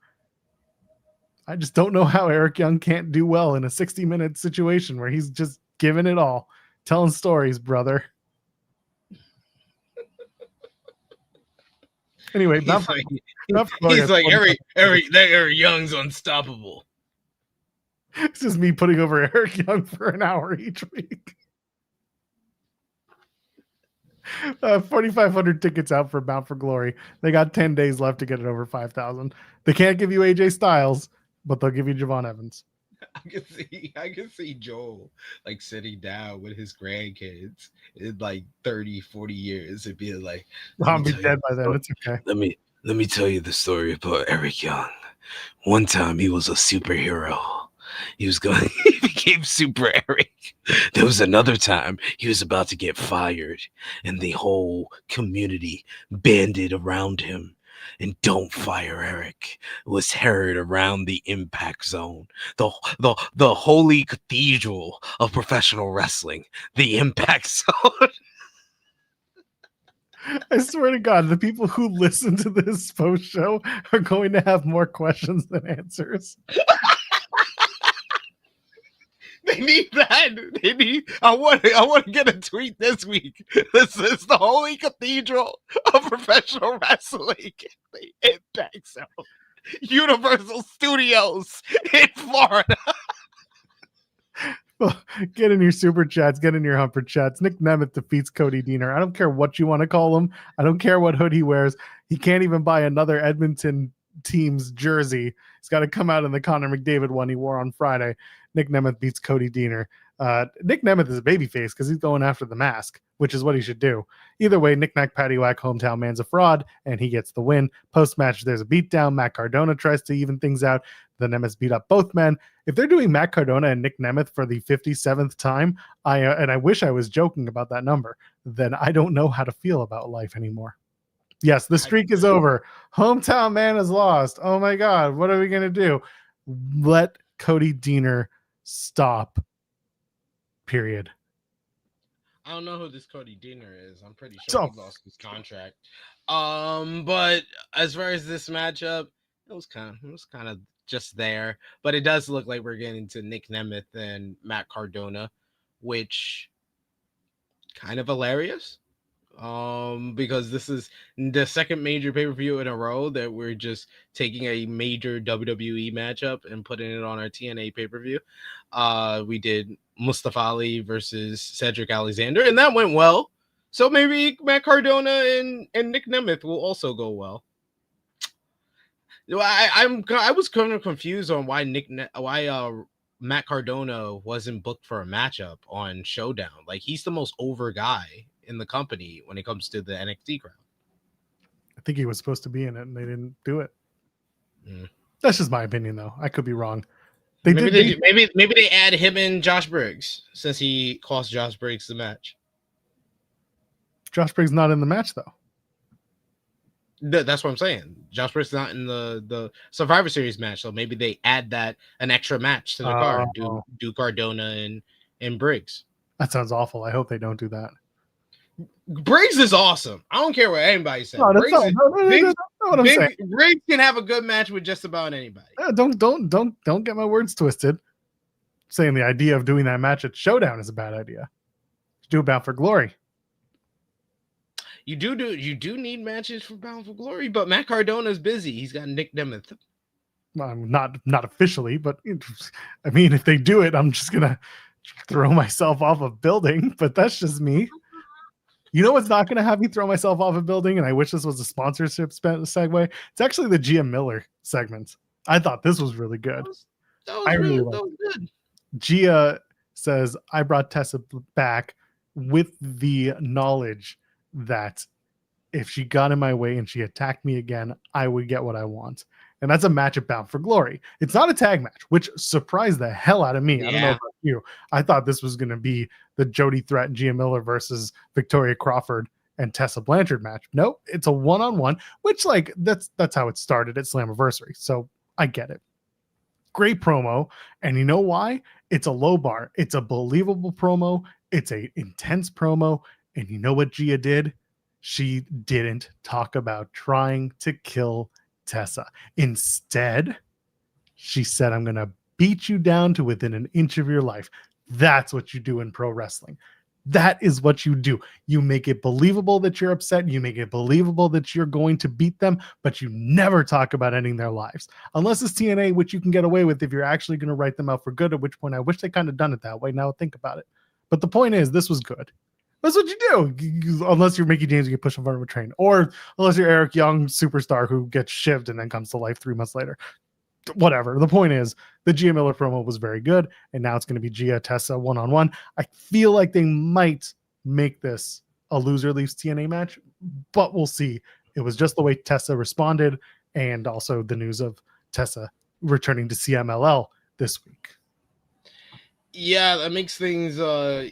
S1: I just don't know how Eric Young can't do well in a 60-minute situation where he's just giving it all, telling stories, brother. Anyway,
S2: he's like Eric Young's unstoppable.
S1: It's just me putting over Eric Young for an hour each week. 4,500 tickets out for Bound for Glory. They got 10 days left to get it over 5,000. They can't give you AJ Styles, but they'll give you Javon Evans.
S2: I can see Joel like sitting down with his grandkids in like 30, 40 years and being like,
S1: I'll be dead by then. It's okay.
S3: Let me tell you the story about Eric Young. One time he was a superhero. He became Super Eric. There was another time he was about to get fired, and the whole community banded around him. And "Don't fire Eric" was heard around the Impact Zone, the holy cathedral of professional wrestling, the Impact Zone.
S1: I swear to God, the people who listen to this post show are going to have more questions than answers.
S2: They need that. I want to get a tweet this week. This is the holy cathedral of professional wrestling. The Impact Zone, Universal Studios in Florida.
S1: Well, get in your super chats, get in your humper chats. Nick Nemeth defeats Cody Deaner. I don't care what you want to call him. I don't care what hood he wears. He can't even buy another Edmonton team's jersey. He's got to come out in the Connor McDavid one he wore on Friday. Nick Nemeth beats Cody Deaner. Nick Nemeth is a babyface because he's going after the mask, which is what he should do. Either way, knick-knack, paddywhack, hometown man's a fraud, and he gets the win. Post-match, there's a beatdown. Matt Cardona tries to even things out. The Nemeth beat up both men. If they're doing Matt Cardona and Nick Nemeth for the 57th time, and I wish I was joking about that number, then I don't know how to feel about life anymore. Yes, the streak is over. Hometown man is lost. Oh my God, what are we going to do? Let Cody Deaner stop. Period.
S2: I don't know who this Cody Deaner is. I'm pretty sure he lost his contract. But as far as this matchup, it was kind of just there. But it does look like we're getting to Nick Nemeth and Matt Cardona, which kind of hilarious. Because this is the second major pay-per-view in a row that we're just taking a major WWE matchup and putting it on our TNA pay-per-view. We did Mustafa Ali versus Cedric Alexander, and that went well. So maybe Matt Cardona and Nick Nemeth will also go well. I was kind of confused on why Matt Cardona wasn't booked for a matchup on Showdown. Like, he's the most over guy in the company when it comes to the NXT crowd.
S1: I think he was supposed to be in it and they didn't do it. That's just my opinion, though. I could be wrong.
S2: Maybe they add him and Josh Briggs since he cost Josh Briggs the match.
S1: Josh Briggs not in the match, though.
S2: That's what I'm saying. Josh Briggs not in the Survivor Series match, so maybe they add an extra match to the card. Do Cardona and Briggs.
S1: That sounds awful. I hope they don't do that.
S2: Briggs is awesome. I don't care what anybody says. Briggs can have a good match with just about anybody.
S1: Don't get my words twisted. Saying the idea of doing that match at Showdown is a bad idea. Do Bound for Glory.
S2: You do need matches for Bound for Glory, but Matt Cardona's busy. He's got Nick Nemeth.
S1: Not officially, but I mean, if they do it, I'm just gonna throw myself off a building. But that's just me. You know what's not going to have me throw myself off a building? And I wish this was a sponsorship segue. It's actually the Gia Miller segment. I thought this was really good.
S2: That was good.
S1: Gia says, I brought Tessa back with the knowledge that if she got in my way and she attacked me again, I would get what I want. And that's a match at Bound for Glory. It's not a tag match, which surprised the hell out of me. I don't know
S2: Yeah.
S1: about you. I thought this was going to be the Jody Threat and Gia Miller versus Victoria Crawford and Tessa Blanchard match. Nope, it's a one-on-one, which like that's how it started at Slammiversary. So I get it. Great promo. And you know why? It's a low bar. It's a believable promo. It's a intense promo. And you know what Gia did? She didn't talk about trying to kill Tessa. Instead, she said, I'm going to beat you down to within an inch of your life. That's what you do in pro wrestling. That is what you do. You make it believable that you're upset. You make it believable that you're going to beat them, but you never talk about ending their lives. Unless it's TNA, which you can get away with if you're actually going to write them out for good, at which point I wish they kind of done it that way. Now think about it. But the point is, this was good. That's what you do. Unless you're Mickey James, you get pushed in front of a train. Or unless you're Eric Young, superstar who gets shivved and then comes to life 3 months later. Whatever. The point is, the Gia Miller promo was very good, and now it's going to be Gia Tessa one-on-one. I feel like they might make this a loser leaves TNA match, but we'll see. It was just the way Tessa responded, and also the news of Tessa returning to CMLL this week.
S2: Yeah, that makes things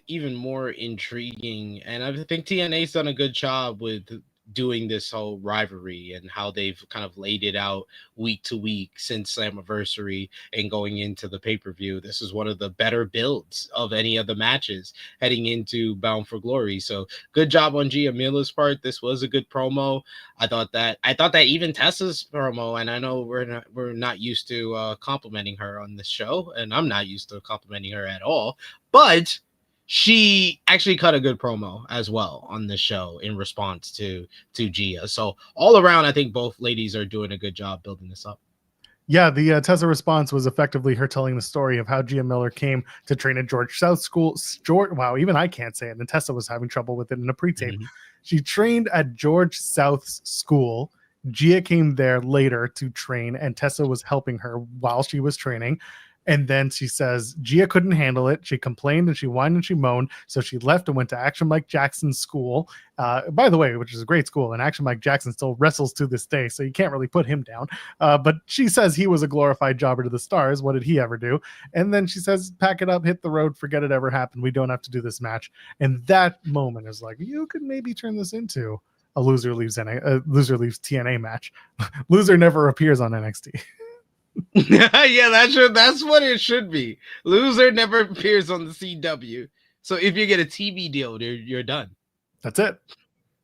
S2: even more intriguing. And I think TNA's done a good job with doing this whole rivalry and how they've kind of laid it out week to week since Slammiversary and going into the pay-per-view. This is one of the better builds of any of the matches heading into Bound for Glory. So good job on Gia Miller's part. This was a good promo. I thought that even Tessa's promo, and I know we're not used to complimenting her on this show, and I'm not used to complimenting her at all, but she actually cut a good promo as well on this show in response to Gia. So all around, I think both ladies are doing a good job building this up.
S1: Yeah, the Tessa response was effectively her telling the story of how Gia Miller came to train at George South School. Wow, even I can't say it. And Tessa was having trouble with it in a pre-tape. Mm-hmm. She trained at George South's school. Gia came there later to train, and Tessa was helping her while she was training. And then she says Gia couldn't handle it. She complained and she whined and she moaned. So she left and went to Action Mike Jackson's school, by the way, which is a great school. And Action Mike Jackson still wrestles to this day, so you can't really put him down. But she says he was a glorified jobber to the stars. What did he ever do? And then she says, pack it up, hit the road, forget it ever happened. We don't have to do this match. And that moment is like, you could maybe turn this into a loser leaves TNA match. Loser never appears on NXT.
S2: Yeah, that's what it should be. Loser never appears on the CW. So if you get a TV deal, you're done.
S1: That's it.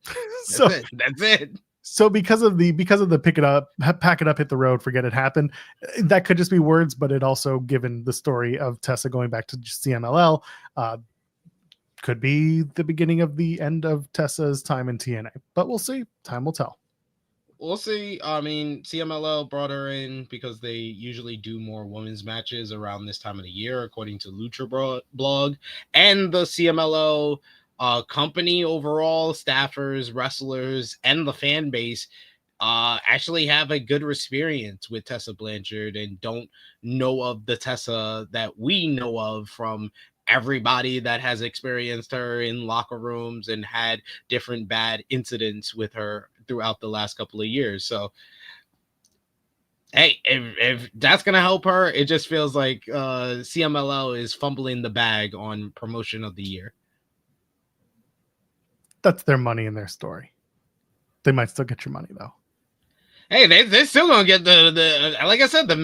S2: That's it.
S1: So because of the pick it up, pack it up, hit the road, forget it happened, that could just be words, but it also, given the story of Tessa going back to CMLL, could be the beginning of the end of Tessa's time in TNA. But we'll see. Time will tell.
S2: We'll see. I mean, CMLL brought her in because they usually do more women's matches around this time of the year, according to Lucha Blog. And the CMLL company overall, staffers, wrestlers, and the fan base actually have a good experience with Tessa Blanchard and don't know of the Tessa that we know of from everybody that has experienced her in locker rooms and had different bad incidents with her throughout the last couple of years. So, hey, if that's going to help her, it just feels like CMLL is fumbling the bag on promotion of the year.
S1: That's their money in their story. They might still get your money, though.
S2: Hey, they're still gonna get the like I said, the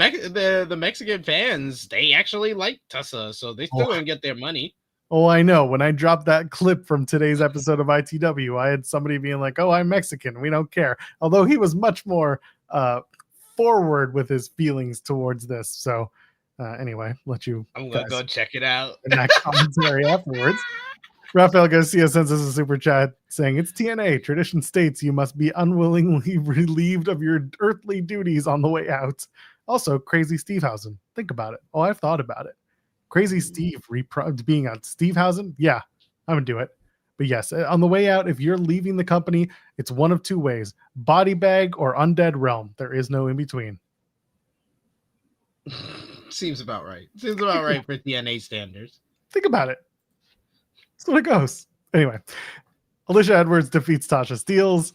S2: Mexican fans, they actually like Tessa, so they still gonna get their money.
S1: Oh, I know. When I dropped that clip from today's episode of ITW, I had somebody being like, "Oh, I'm Mexican. We don't care." Although he was much more forward with his feelings towards this. So anyway, let you.
S2: I'm gonna go check it out.
S1: In that commentary afterwards. Rafael Garcia sends us a super chat saying, it's TNA. Tradition states you must be unwillingly relieved of your earthly duties on the way out. Also, Crazy Stevehausen. Think about it. Oh, I've thought about it. Crazy Steve being on Stevehausen? Yeah, I would do it. But yes, on the way out, if you're leaving the company, it's one of two ways. Body bag or undead realm. There is no in between.
S2: Seems about right. Seems about right for TNA standards.
S1: Think about it. That's what it goes. Anyway, Alisha Edwards defeats Tasha Steelz.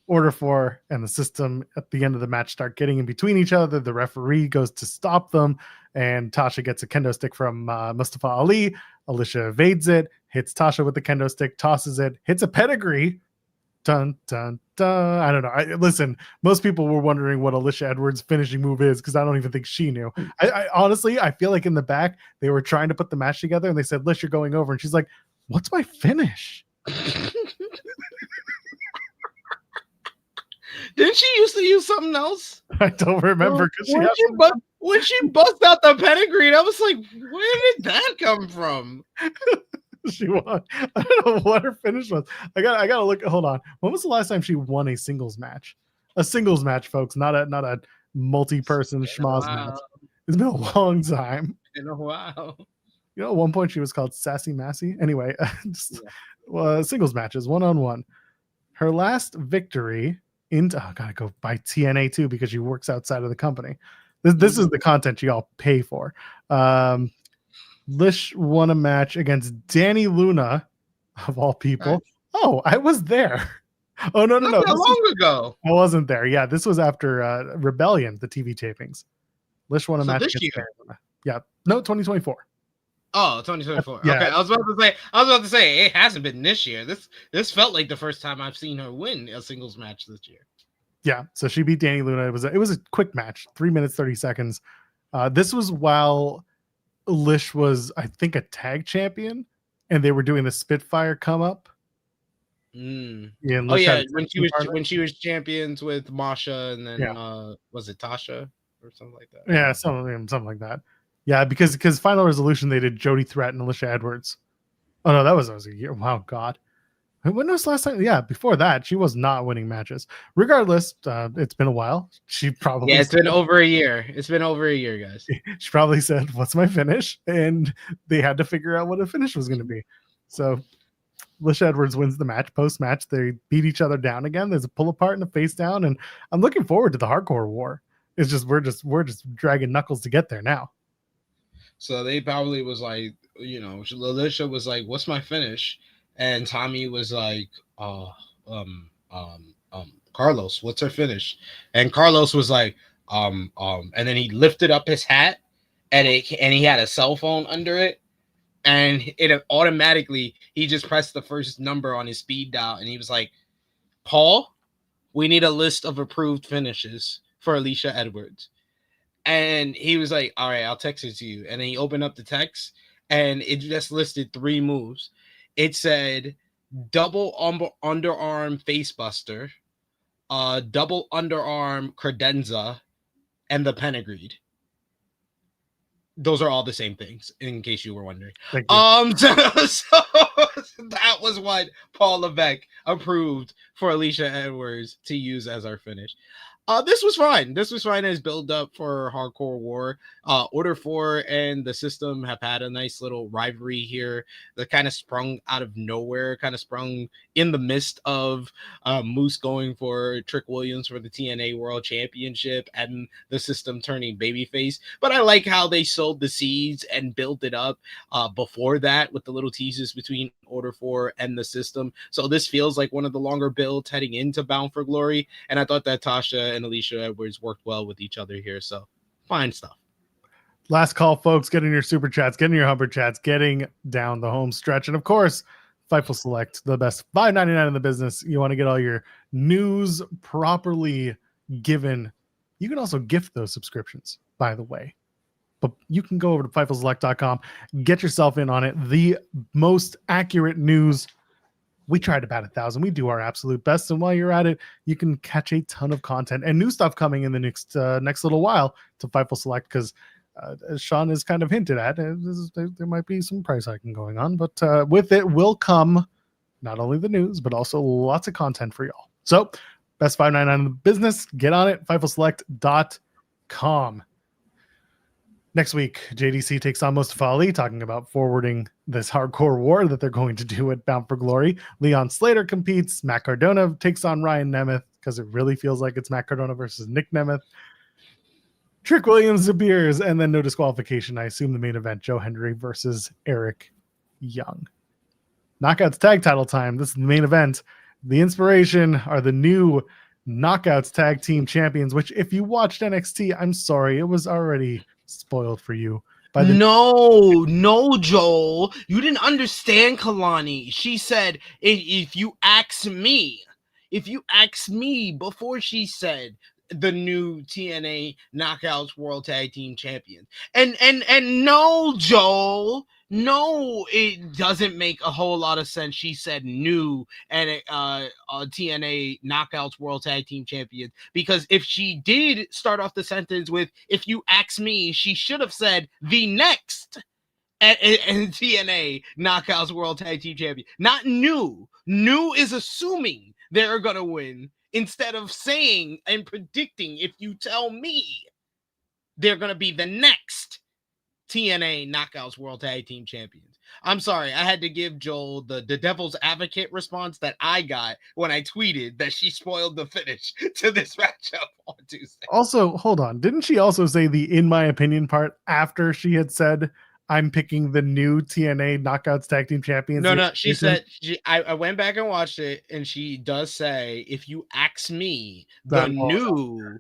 S1: Order 4 and the system at the end of the match start getting in between each other. The referee goes to stop them, and Tasha gets a kendo stick from Mustafa Ali. Alisha evades it, hits Tasha with the kendo stick, tosses it, hits a pedigree. Dun, dun, dun. I don't know. Listen, most people were wondering what Alisha Edwards' finishing move is because I don't even think she knew. I honestly, I feel like in the back, they were trying to put the match together and they said, Lish, you're going over. And she's like, what's my finish?
S2: Didn't she used to use something else?
S1: I don't remember.
S2: When she bust out the pedigree, I was like, where did that come from?
S1: She won. I don't know what her finish was. I gotta look. Hold on. When was the last time she won a singles match? A singles match, folks, not a multi-person schmoz match. It's been a long time.
S2: In a while.
S1: You know, at one point she was called Sassy Massy. Anyway, singles matches, one-on-one. Her last victory gotta go by TNA too because she works outside of the company. This is the content you all pay for. Lish won a match against Danny Luna, of all people. Right. Oh, I was there. Oh no!
S2: Not that long ago.
S1: I wasn't there. Yeah, this was after Rebellion, the TV tapings. Lish won a match
S2: this year.
S1: Yeah, no, 2024.
S2: Oh, 2024.
S1: Yeah.
S2: Okay, I was about to say it hasn't been this year. This felt like the first time I've seen her win a singles match this year.
S1: Yeah, so she beat Danny Luna. It was a quick match, 3 minutes 30 seconds. This was while Lish was, I think, a tag champion, and they were doing the Spitfire come up.
S2: Yeah, when she was champions with Masha, and then was it Tasha or something like that?
S1: Yeah, something like that. Yeah, because Final Resolution they did Jody Threat and Alisha Edwards. Oh no, that was a year. Wow, God. When was the last time? Yeah, before that, she was not winning matches. Regardless, it's been a while. She probably
S2: it's been over a year. It's been over a year, guys.
S1: She probably said, "What's my finish?" And they had to figure out what a finish was going to be. So, Alisha Edwards wins the match. Post match, they beat each other down again. There's a pull apart and a face down, and I'm looking forward to the hardcore war. It's just we're just dragging knuckles to get there now.
S2: So they probably was like, Alisha was like, "What's my finish?" And Tommy was like, Carlos, what's her finish? And Carlos was like, and then he lifted up his hat and he had a cell phone under it. And it automatically, he just pressed the first number on his speed dial. And he was like, Paul, we need a list of approved finishes for Alisha Edwards. And he was like, all right, I'll text it to you. And then he opened up the text and it just listed 3 moves. It said double underarm facebuster, double underarm credenza, and the penegreed. Those are all the same things, in case you were wondering. So that was what Paul Levesque approved for Alisha Edwards to use as our finish. This was fine. This was fine as build up for Hardcore War. Order 4 and the system have had a nice little rivalry here that kind of sprung out of nowhere, kind of sprung in the midst of Moose going for Trick Williams for the TNA World Championship and the system turning babyface. But I like how they sowed the seeds and built it up before that with the little teases between Order 4 and the system. So this feels like one of the longer builds heading into Bound for Glory. And I thought that Tasha and Alisha Edwards worked well with each other here. So fine stuff.
S1: Last call, folks. Get in your super chats, get in your Humber chats, getting down the home stretch. And of course, Fightful Select, the best $5.99 in the business. You want to get all your news properly given. You can also gift those subscriptions, by the way. But you can go over to FightfulSelect.com, get yourself in on it. The most accurate news. We try to bat 1,000. We do our absolute best. And while you're at it, you can catch a ton of content and new stuff coming in the next little while to Fightful Select because as Sean has kind of hinted at, there might be some price hiking going on. But with it will come not only the news, but also lots of content for y'all. So best $5.99 in the business. Get on it. FightfulSelect.com. Next week, JDC takes on Mustafa Ali, talking about forwarding this hardcore war that they're going to do at Bound for Glory. Leon Slater competes. Matt Cardona takes on Ryan Nemeth because it really feels like it's Matt Cardona versus Nick Nemeth. Trick Williams appears, and then no disqualification. I assume the main event, Joe Hendry versus Eric Young. Knockouts tag title time. This is the main event. The Inspiration are the new Knockouts tag team champions, which if you watched NXT, I'm sorry, it was already spoiled for you.
S2: No, Joel. You didn't understand Kelani. She said, if you ask me, before she said the new TNA Knockouts World Tag Team Champions. And no, Joel. No, it doesn't make a whole lot of sense. She said new and TNA Knockouts World Tag Team Champions, because if she did start off the sentence with "if you ask me," she should have said the next and TNA Knockouts World Tag Team Champion, not new. New is assuming they're gonna win instead of saying and predicting. If you tell me they're gonna be the next TNA Knockouts World Tag Team Champions. I'm sorry, I had to give Joel the devil's advocate response that I got when I tweeted that she spoiled the finish to this matchup on Tuesday.
S1: Also, hold on. Didn't she also say the "in my opinion" part after she had said, "I'm picking the new TNA Knockouts Tag Team Champions"?
S2: No. She said, I went back and watched it, and she does say, if you ask me, the new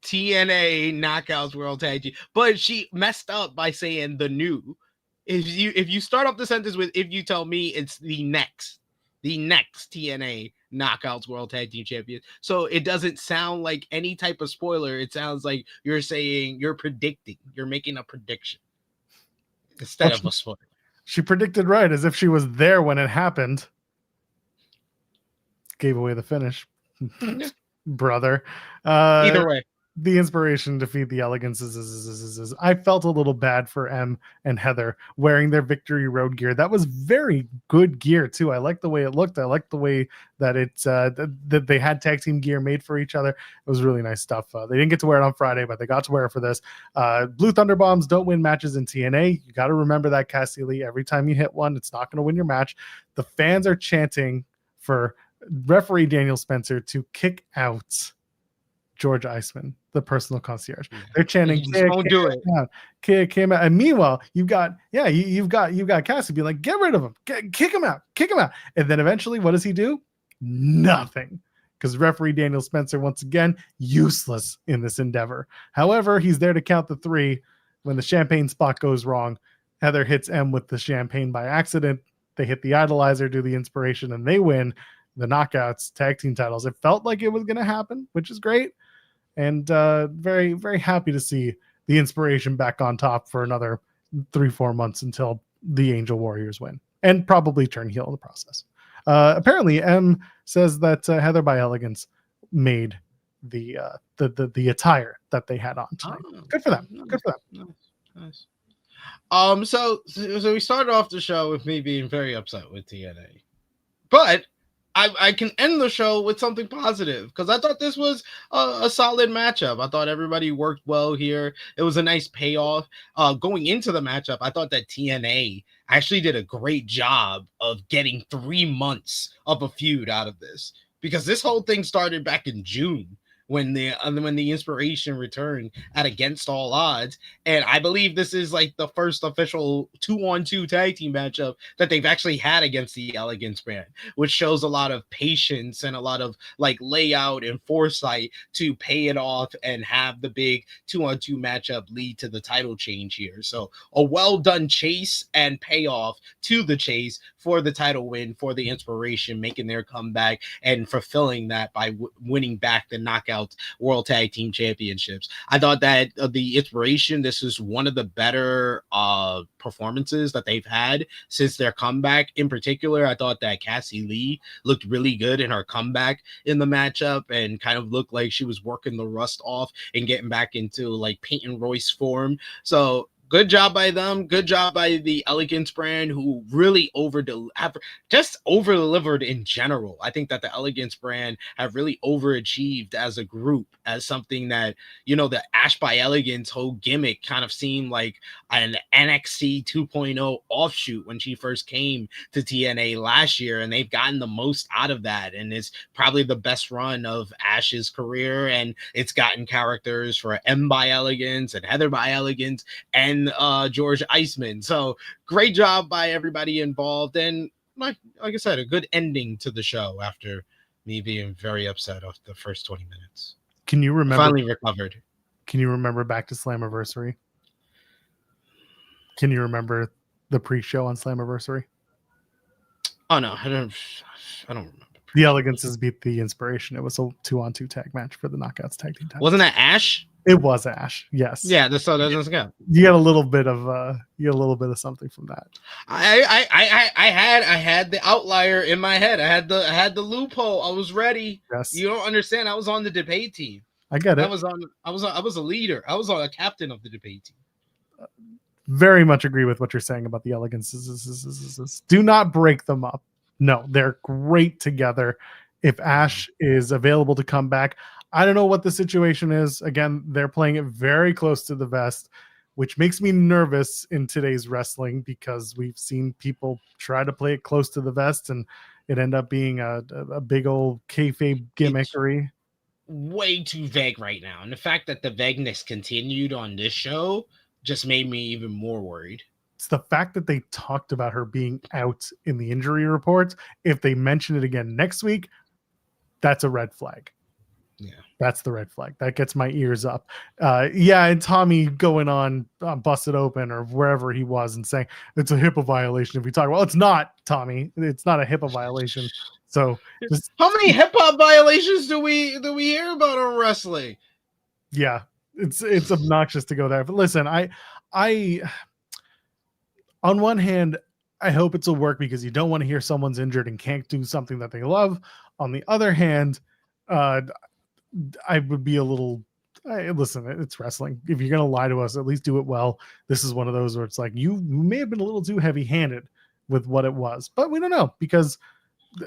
S2: TNA Knockouts World Tag Team, but she messed up by saying the new. If you start off the sentence with "if you tell me," it's the next TNA Knockouts World Tag Team Champion. So it doesn't sound like any type of spoiler. It sounds like you're saying you're predicting, you're making a prediction instead of a spoiler.
S1: She predicted right, as if she was there when it happened. Gave away the finish, brother.
S2: Either way.
S1: The Inspiration defeat the Eleganceseses. I felt a little bad for Em and Heather wearing their Victory Road gear. That was very good gear too. I liked the way it looked. I liked the way that it's that they had tag team gear made for each other. It was really nice stuff. They didn't get to wear it on Friday, but they got to wear it for this. Blue Thunder Bombs don't win matches in TNA. You got to remember that, Cassie Lee. Every time you hit one, it's not going to win your match. The fans are chanting for referee Daniel Spencer to kick out George Iceman, the personal concierge. They're chanting,
S2: "Don't do it,
S1: kick him out." And meanwhile, you've got Cassie be like, "Get rid of him, kick him out." And then eventually, what does he do? Nothing, because referee Daniel Spencer, once again, useless in this endeavor. However, he's there to count the three. When the champagne spot goes wrong, Heather hits M with the champagne by accident. They hit the Idolizer, do the Inspiration, and they win the Knockouts tag team titles. It felt like it was going to happen, which is great. And very, very happy to see the Inspiration back on top for another 3-4 months until the Angel Warriors win and probably turn heel in the process. Apparently, M says that Heather by Elegance made the attire that they had on tonight. Good for them. Good for them.
S2: Nice. So we started off the show with me being very upset with TNA, but I can end the show with something positive, because I thought this was a solid matchup. I thought everybody worked well here. It was a nice payoff. Going into the matchup, I thought that TNA actually did a great job of getting 3 months of a feud out of this, because this whole thing started back in June when the Inspiration returned at Against All Odds. And I believe this is like the first official 2-on-2 tag team matchup that they've actually had against the Elegance brand, which shows a lot of patience and a lot of like layout and foresight to pay it off and have the big 2-on-2 matchup lead to the title change here. So a well done chase and payoff to the chase for the title win for the Inspiration, making their comeback and fulfilling that by winning back the Knockout World Tag Team Championships. I thought that the Inspiration, this is one of the better performances that they've had since their comeback. In particular, I thought that Cassie Lee looked really good in her comeback in the matchup and kind of looked like she was working the rust off and getting back into like Peyton Royce form. So good job by them. Good job by the Elegance brand, who really over-delivered in general. I think that the Elegance brand have really overachieved as a group, as something that, you know, the Ash by Elegance whole gimmick kind of seemed like an NXT 2.0 offshoot when she first came to TNA last year, and they've gotten the most out of that, and it's probably the best run of Ash's career, and it's gotten characters for M by Elegance and Heather by Elegance and George Iceman. So great job by everybody involved. And like I said, a good ending to the show after me being very upset after the first 20 minutes.
S1: Can you
S2: I
S1: remember?
S2: finally recovered.
S1: Can you remember back to Slammiversary? Can you remember the pre-show on Slammiversary?
S2: Oh no, I don't remember.
S1: The Elegances beat the Inspiration. It was a 2-on-2 tag match for the Knockouts tag team title.
S2: Wasn't that Ash?
S1: It was Ash. Yes.
S2: Yeah, that doesn't count.
S1: You got a little bit of something from that.
S2: I had the outlier in my head. I had the loophole. I was ready.
S1: Yes.
S2: You don't understand. I was on the debate team.
S1: I get it.
S2: I was a leader. I was a captain of the debate team.
S1: Very much agree with what you're saying about the Eleganceseses. Do not break them up. No, they're great together. If Ash is available to come back, I don't know what the situation is. Again, they're playing it very close to the vest, which makes me nervous in today's wrestling because we've seen people try to play it close to the vest and it end up being a big old kayfabe gimmickery.
S2: Way too vague right now. And the fact that the vagueness continued on this show just made me even more worried.
S1: It's the fact that they talked about her being out in the injury report. If they mention it again next week, that's a red flag.
S2: Yeah,
S1: that's the red flag. That gets my ears up. And Tommy going on Busted Open or wherever he was and saying it's a HIPAA violation. If we talk, well, it's not, Tommy. It's not a HIPAA violation. So,
S2: how many HIPAA violations do we hear about in wrestling?
S1: Yeah, it's obnoxious to go there. But listen, I on one hand, I hope it's a work because you don't want to hear someone's injured and can't do something that they love. On the other hand, I would be a little. Listen, it's wrestling. If you're gonna lie to us, at least do it well. This is one of those where it's like you may have been a little too heavy-handed with what it was, but we don't know because,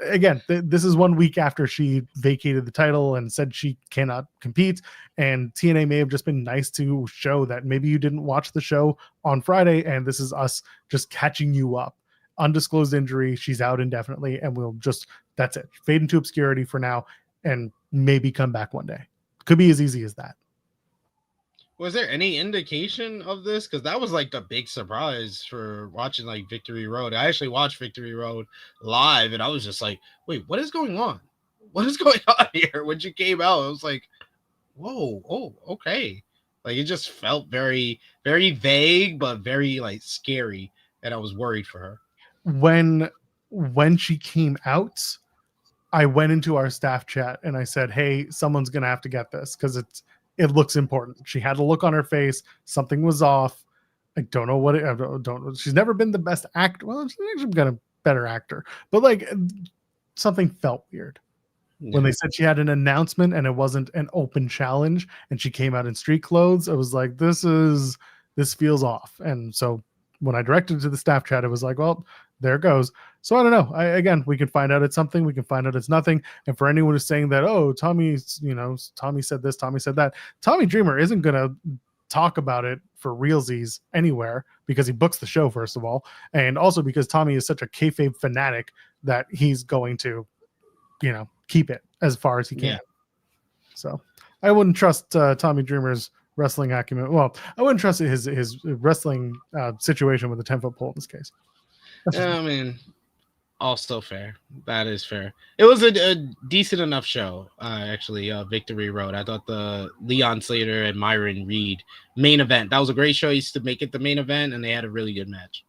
S1: again, this is 1 week after she vacated the title and said she cannot compete, and TNA may have just been nice to show that maybe you didn't watch the show on Friday, and this is us just catching you up. Undisclosed injury, she's out indefinitely, and we'll just that's it. Fade into obscurity for now, and maybe come back one day. Could be as easy as that.
S2: Was there any indication of this? Because that was like the big surprise for watching like Victory Road. I actually watched Victory Road live, and I was just like, "Wait, what is going on? What is going on here?" When she came out, I was like, "Whoa, oh, okay." Like it just felt very, very vague, but very like scary, and I was worried for her.
S1: When she came out, I went into our staff chat and I said, "Hey, someone's gonna have to get this because it looks important." She had a look on her face. Something was off. I don't know what I don't. She's never been the best actor. Well, she's actually been a better actor, but like something felt weird when they said she had an announcement and it wasn't an open challenge, and she came out in street clothes. I was like, this feels off. And so when I directed it to the staff chat, it was like, well, there it goes. So I don't know. Again, we can find out it's something. We can find out it's nothing. And for anyone who's saying that, oh, Tommy said this, Tommy said that, Tommy Dreamer isn't going to talk about it for realsies anywhere because he books the show, first of all. And also because Tommy is such a kayfabe fanatic that he's going to, keep it as far as he can. Yeah. So I wouldn't trust Tommy Dreamer's wrestling acumen. Well, I wouldn't trust his wrestling situation with a 10-foot pole in this case.
S2: I mean, also fair. That is fair. It was a decent enough show, actually. Victory Road. I thought the Leon Slater and Myron Reed main event, that was a great show. He used to make it the main event, and they had a really good match.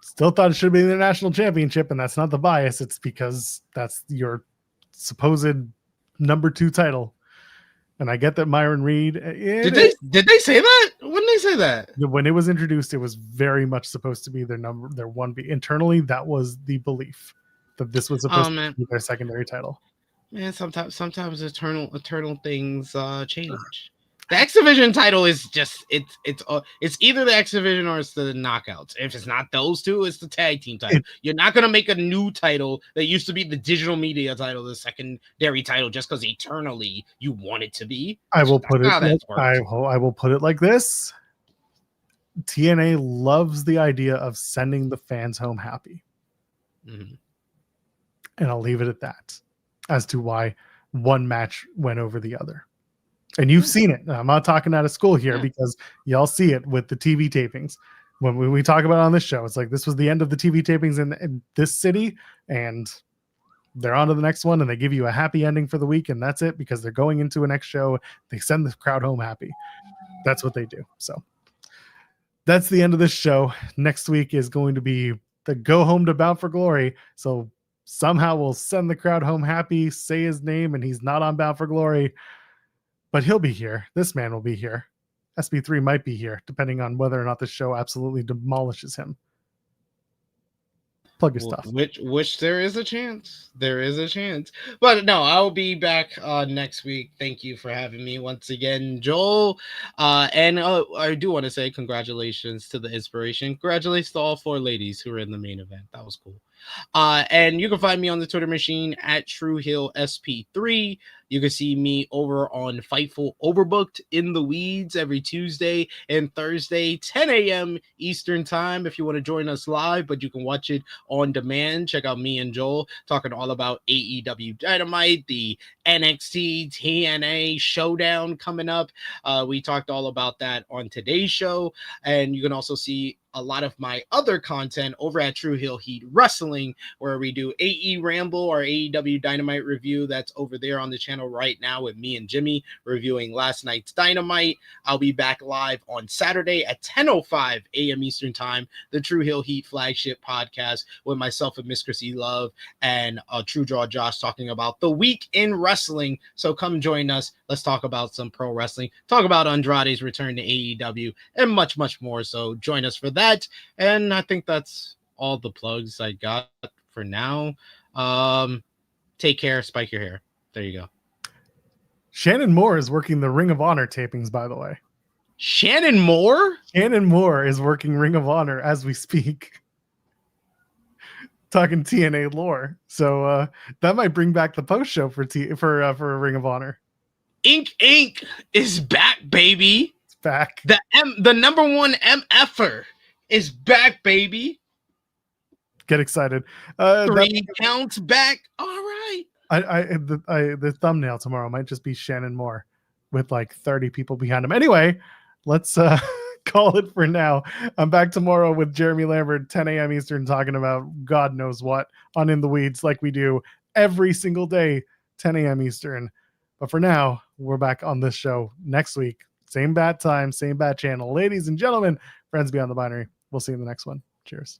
S1: Still thought it should be the national championship, and that's not the bias. It's because that's your supposed number 2 title. And I get that Myron Reed.
S2: Did they say that? When did they say that?
S1: When it was introduced, it was very much supposed to be their 1B. Internally, that was the belief that this was supposed to be their secondary title.
S2: Man, sometimes eternal things change. The X Division title is just it's either the X Division or it's the Knockouts. If it's not those two, it's the tag team title. You're not gonna make a new title that used to be the digital media title, the secondary title, just because eternally you want it to be.
S1: I will put it like this: TNA loves the idea of sending the fans home happy, and I'll leave it at that as to why one match went over the other. And you've seen it. I'm not talking out of school here because y'all see it with the TV tapings. when we talk about it on this show, it's like this was the end of the TV tapings in this city, and they're on to the next one, and they give you a happy ending for the week, and that's it, because they're going into a next show. They send the crowd home happy. That's what they do. So that's the end of this show. Next week is going to be the go home to Bound for Glory. So somehow we'll send the crowd home happy, say his name, and he's not on Bound for Glory, but he'll be here. This man will be here. SB3 might be here, depending on whether or not the show absolutely demolishes him. Plug your stuff.
S2: Which there is a chance. There is a chance. But no, I'll be back next week. Thank you for having me once again, Joel. And I do want to say congratulations to the inspiration. Congratulations to all 4 ladies who were in the main event. That was cool. And you can find me on the Twitter machine at TrueHillSP3. You can see me over on Fightful Overbooked in the Weeds every Tuesday and Thursday, 10 a.m. Eastern Time if you want to join us live, but you can watch it on demand. Check out me and Joel talking all about AEW Dynamite, the NXT TNA Showdown coming up. We talked all about that on today's show, and you can also see a lot of my other content over at True Hill Heat Wrestling, where we do AE Ramble, our AEW Dynamite review. That's over there on the channel right now with me and Jimmy reviewing last night's Dynamite. I'll be back live on Saturday at 10:05 a.m. Eastern Time, the True Hill Heat flagship podcast with myself and Miss Chrissy Love and True Draw Josh talking about the week in wrestling. So come join us. Let's talk about some pro wrestling, talk about Andrade's return to AEW, and much, much more. So join us for that. And I think that's all the plugs I got for now. Take care, spike your hair. There you go.
S1: Shannon Moore is working the Ring of Honor tapings, by the way.
S2: Shannon Moore?
S1: Shannon Moore is working Ring of Honor as we speak. Talking TNA lore. So that might bring back the post show for Ring of Honor.
S2: Inc is back, baby.
S1: It's back.
S2: The number one MFer is back, baby.
S1: Get excited.
S2: 3 counts back. All right.
S1: The thumbnail tomorrow might just be Shannon Moore with like 30 people behind him. Anyway, let's call it for now. I'm back tomorrow with Jeremy Lambert, 10 a.m. Eastern, talking about God knows what on In the Weeds, like we do every single day, 10 a.m. Eastern. But for now, we're back on this show next week. Same bat time, same bat channel. Ladies and gentlemen, friends beyond the binary. We'll see you in the next one. Cheers.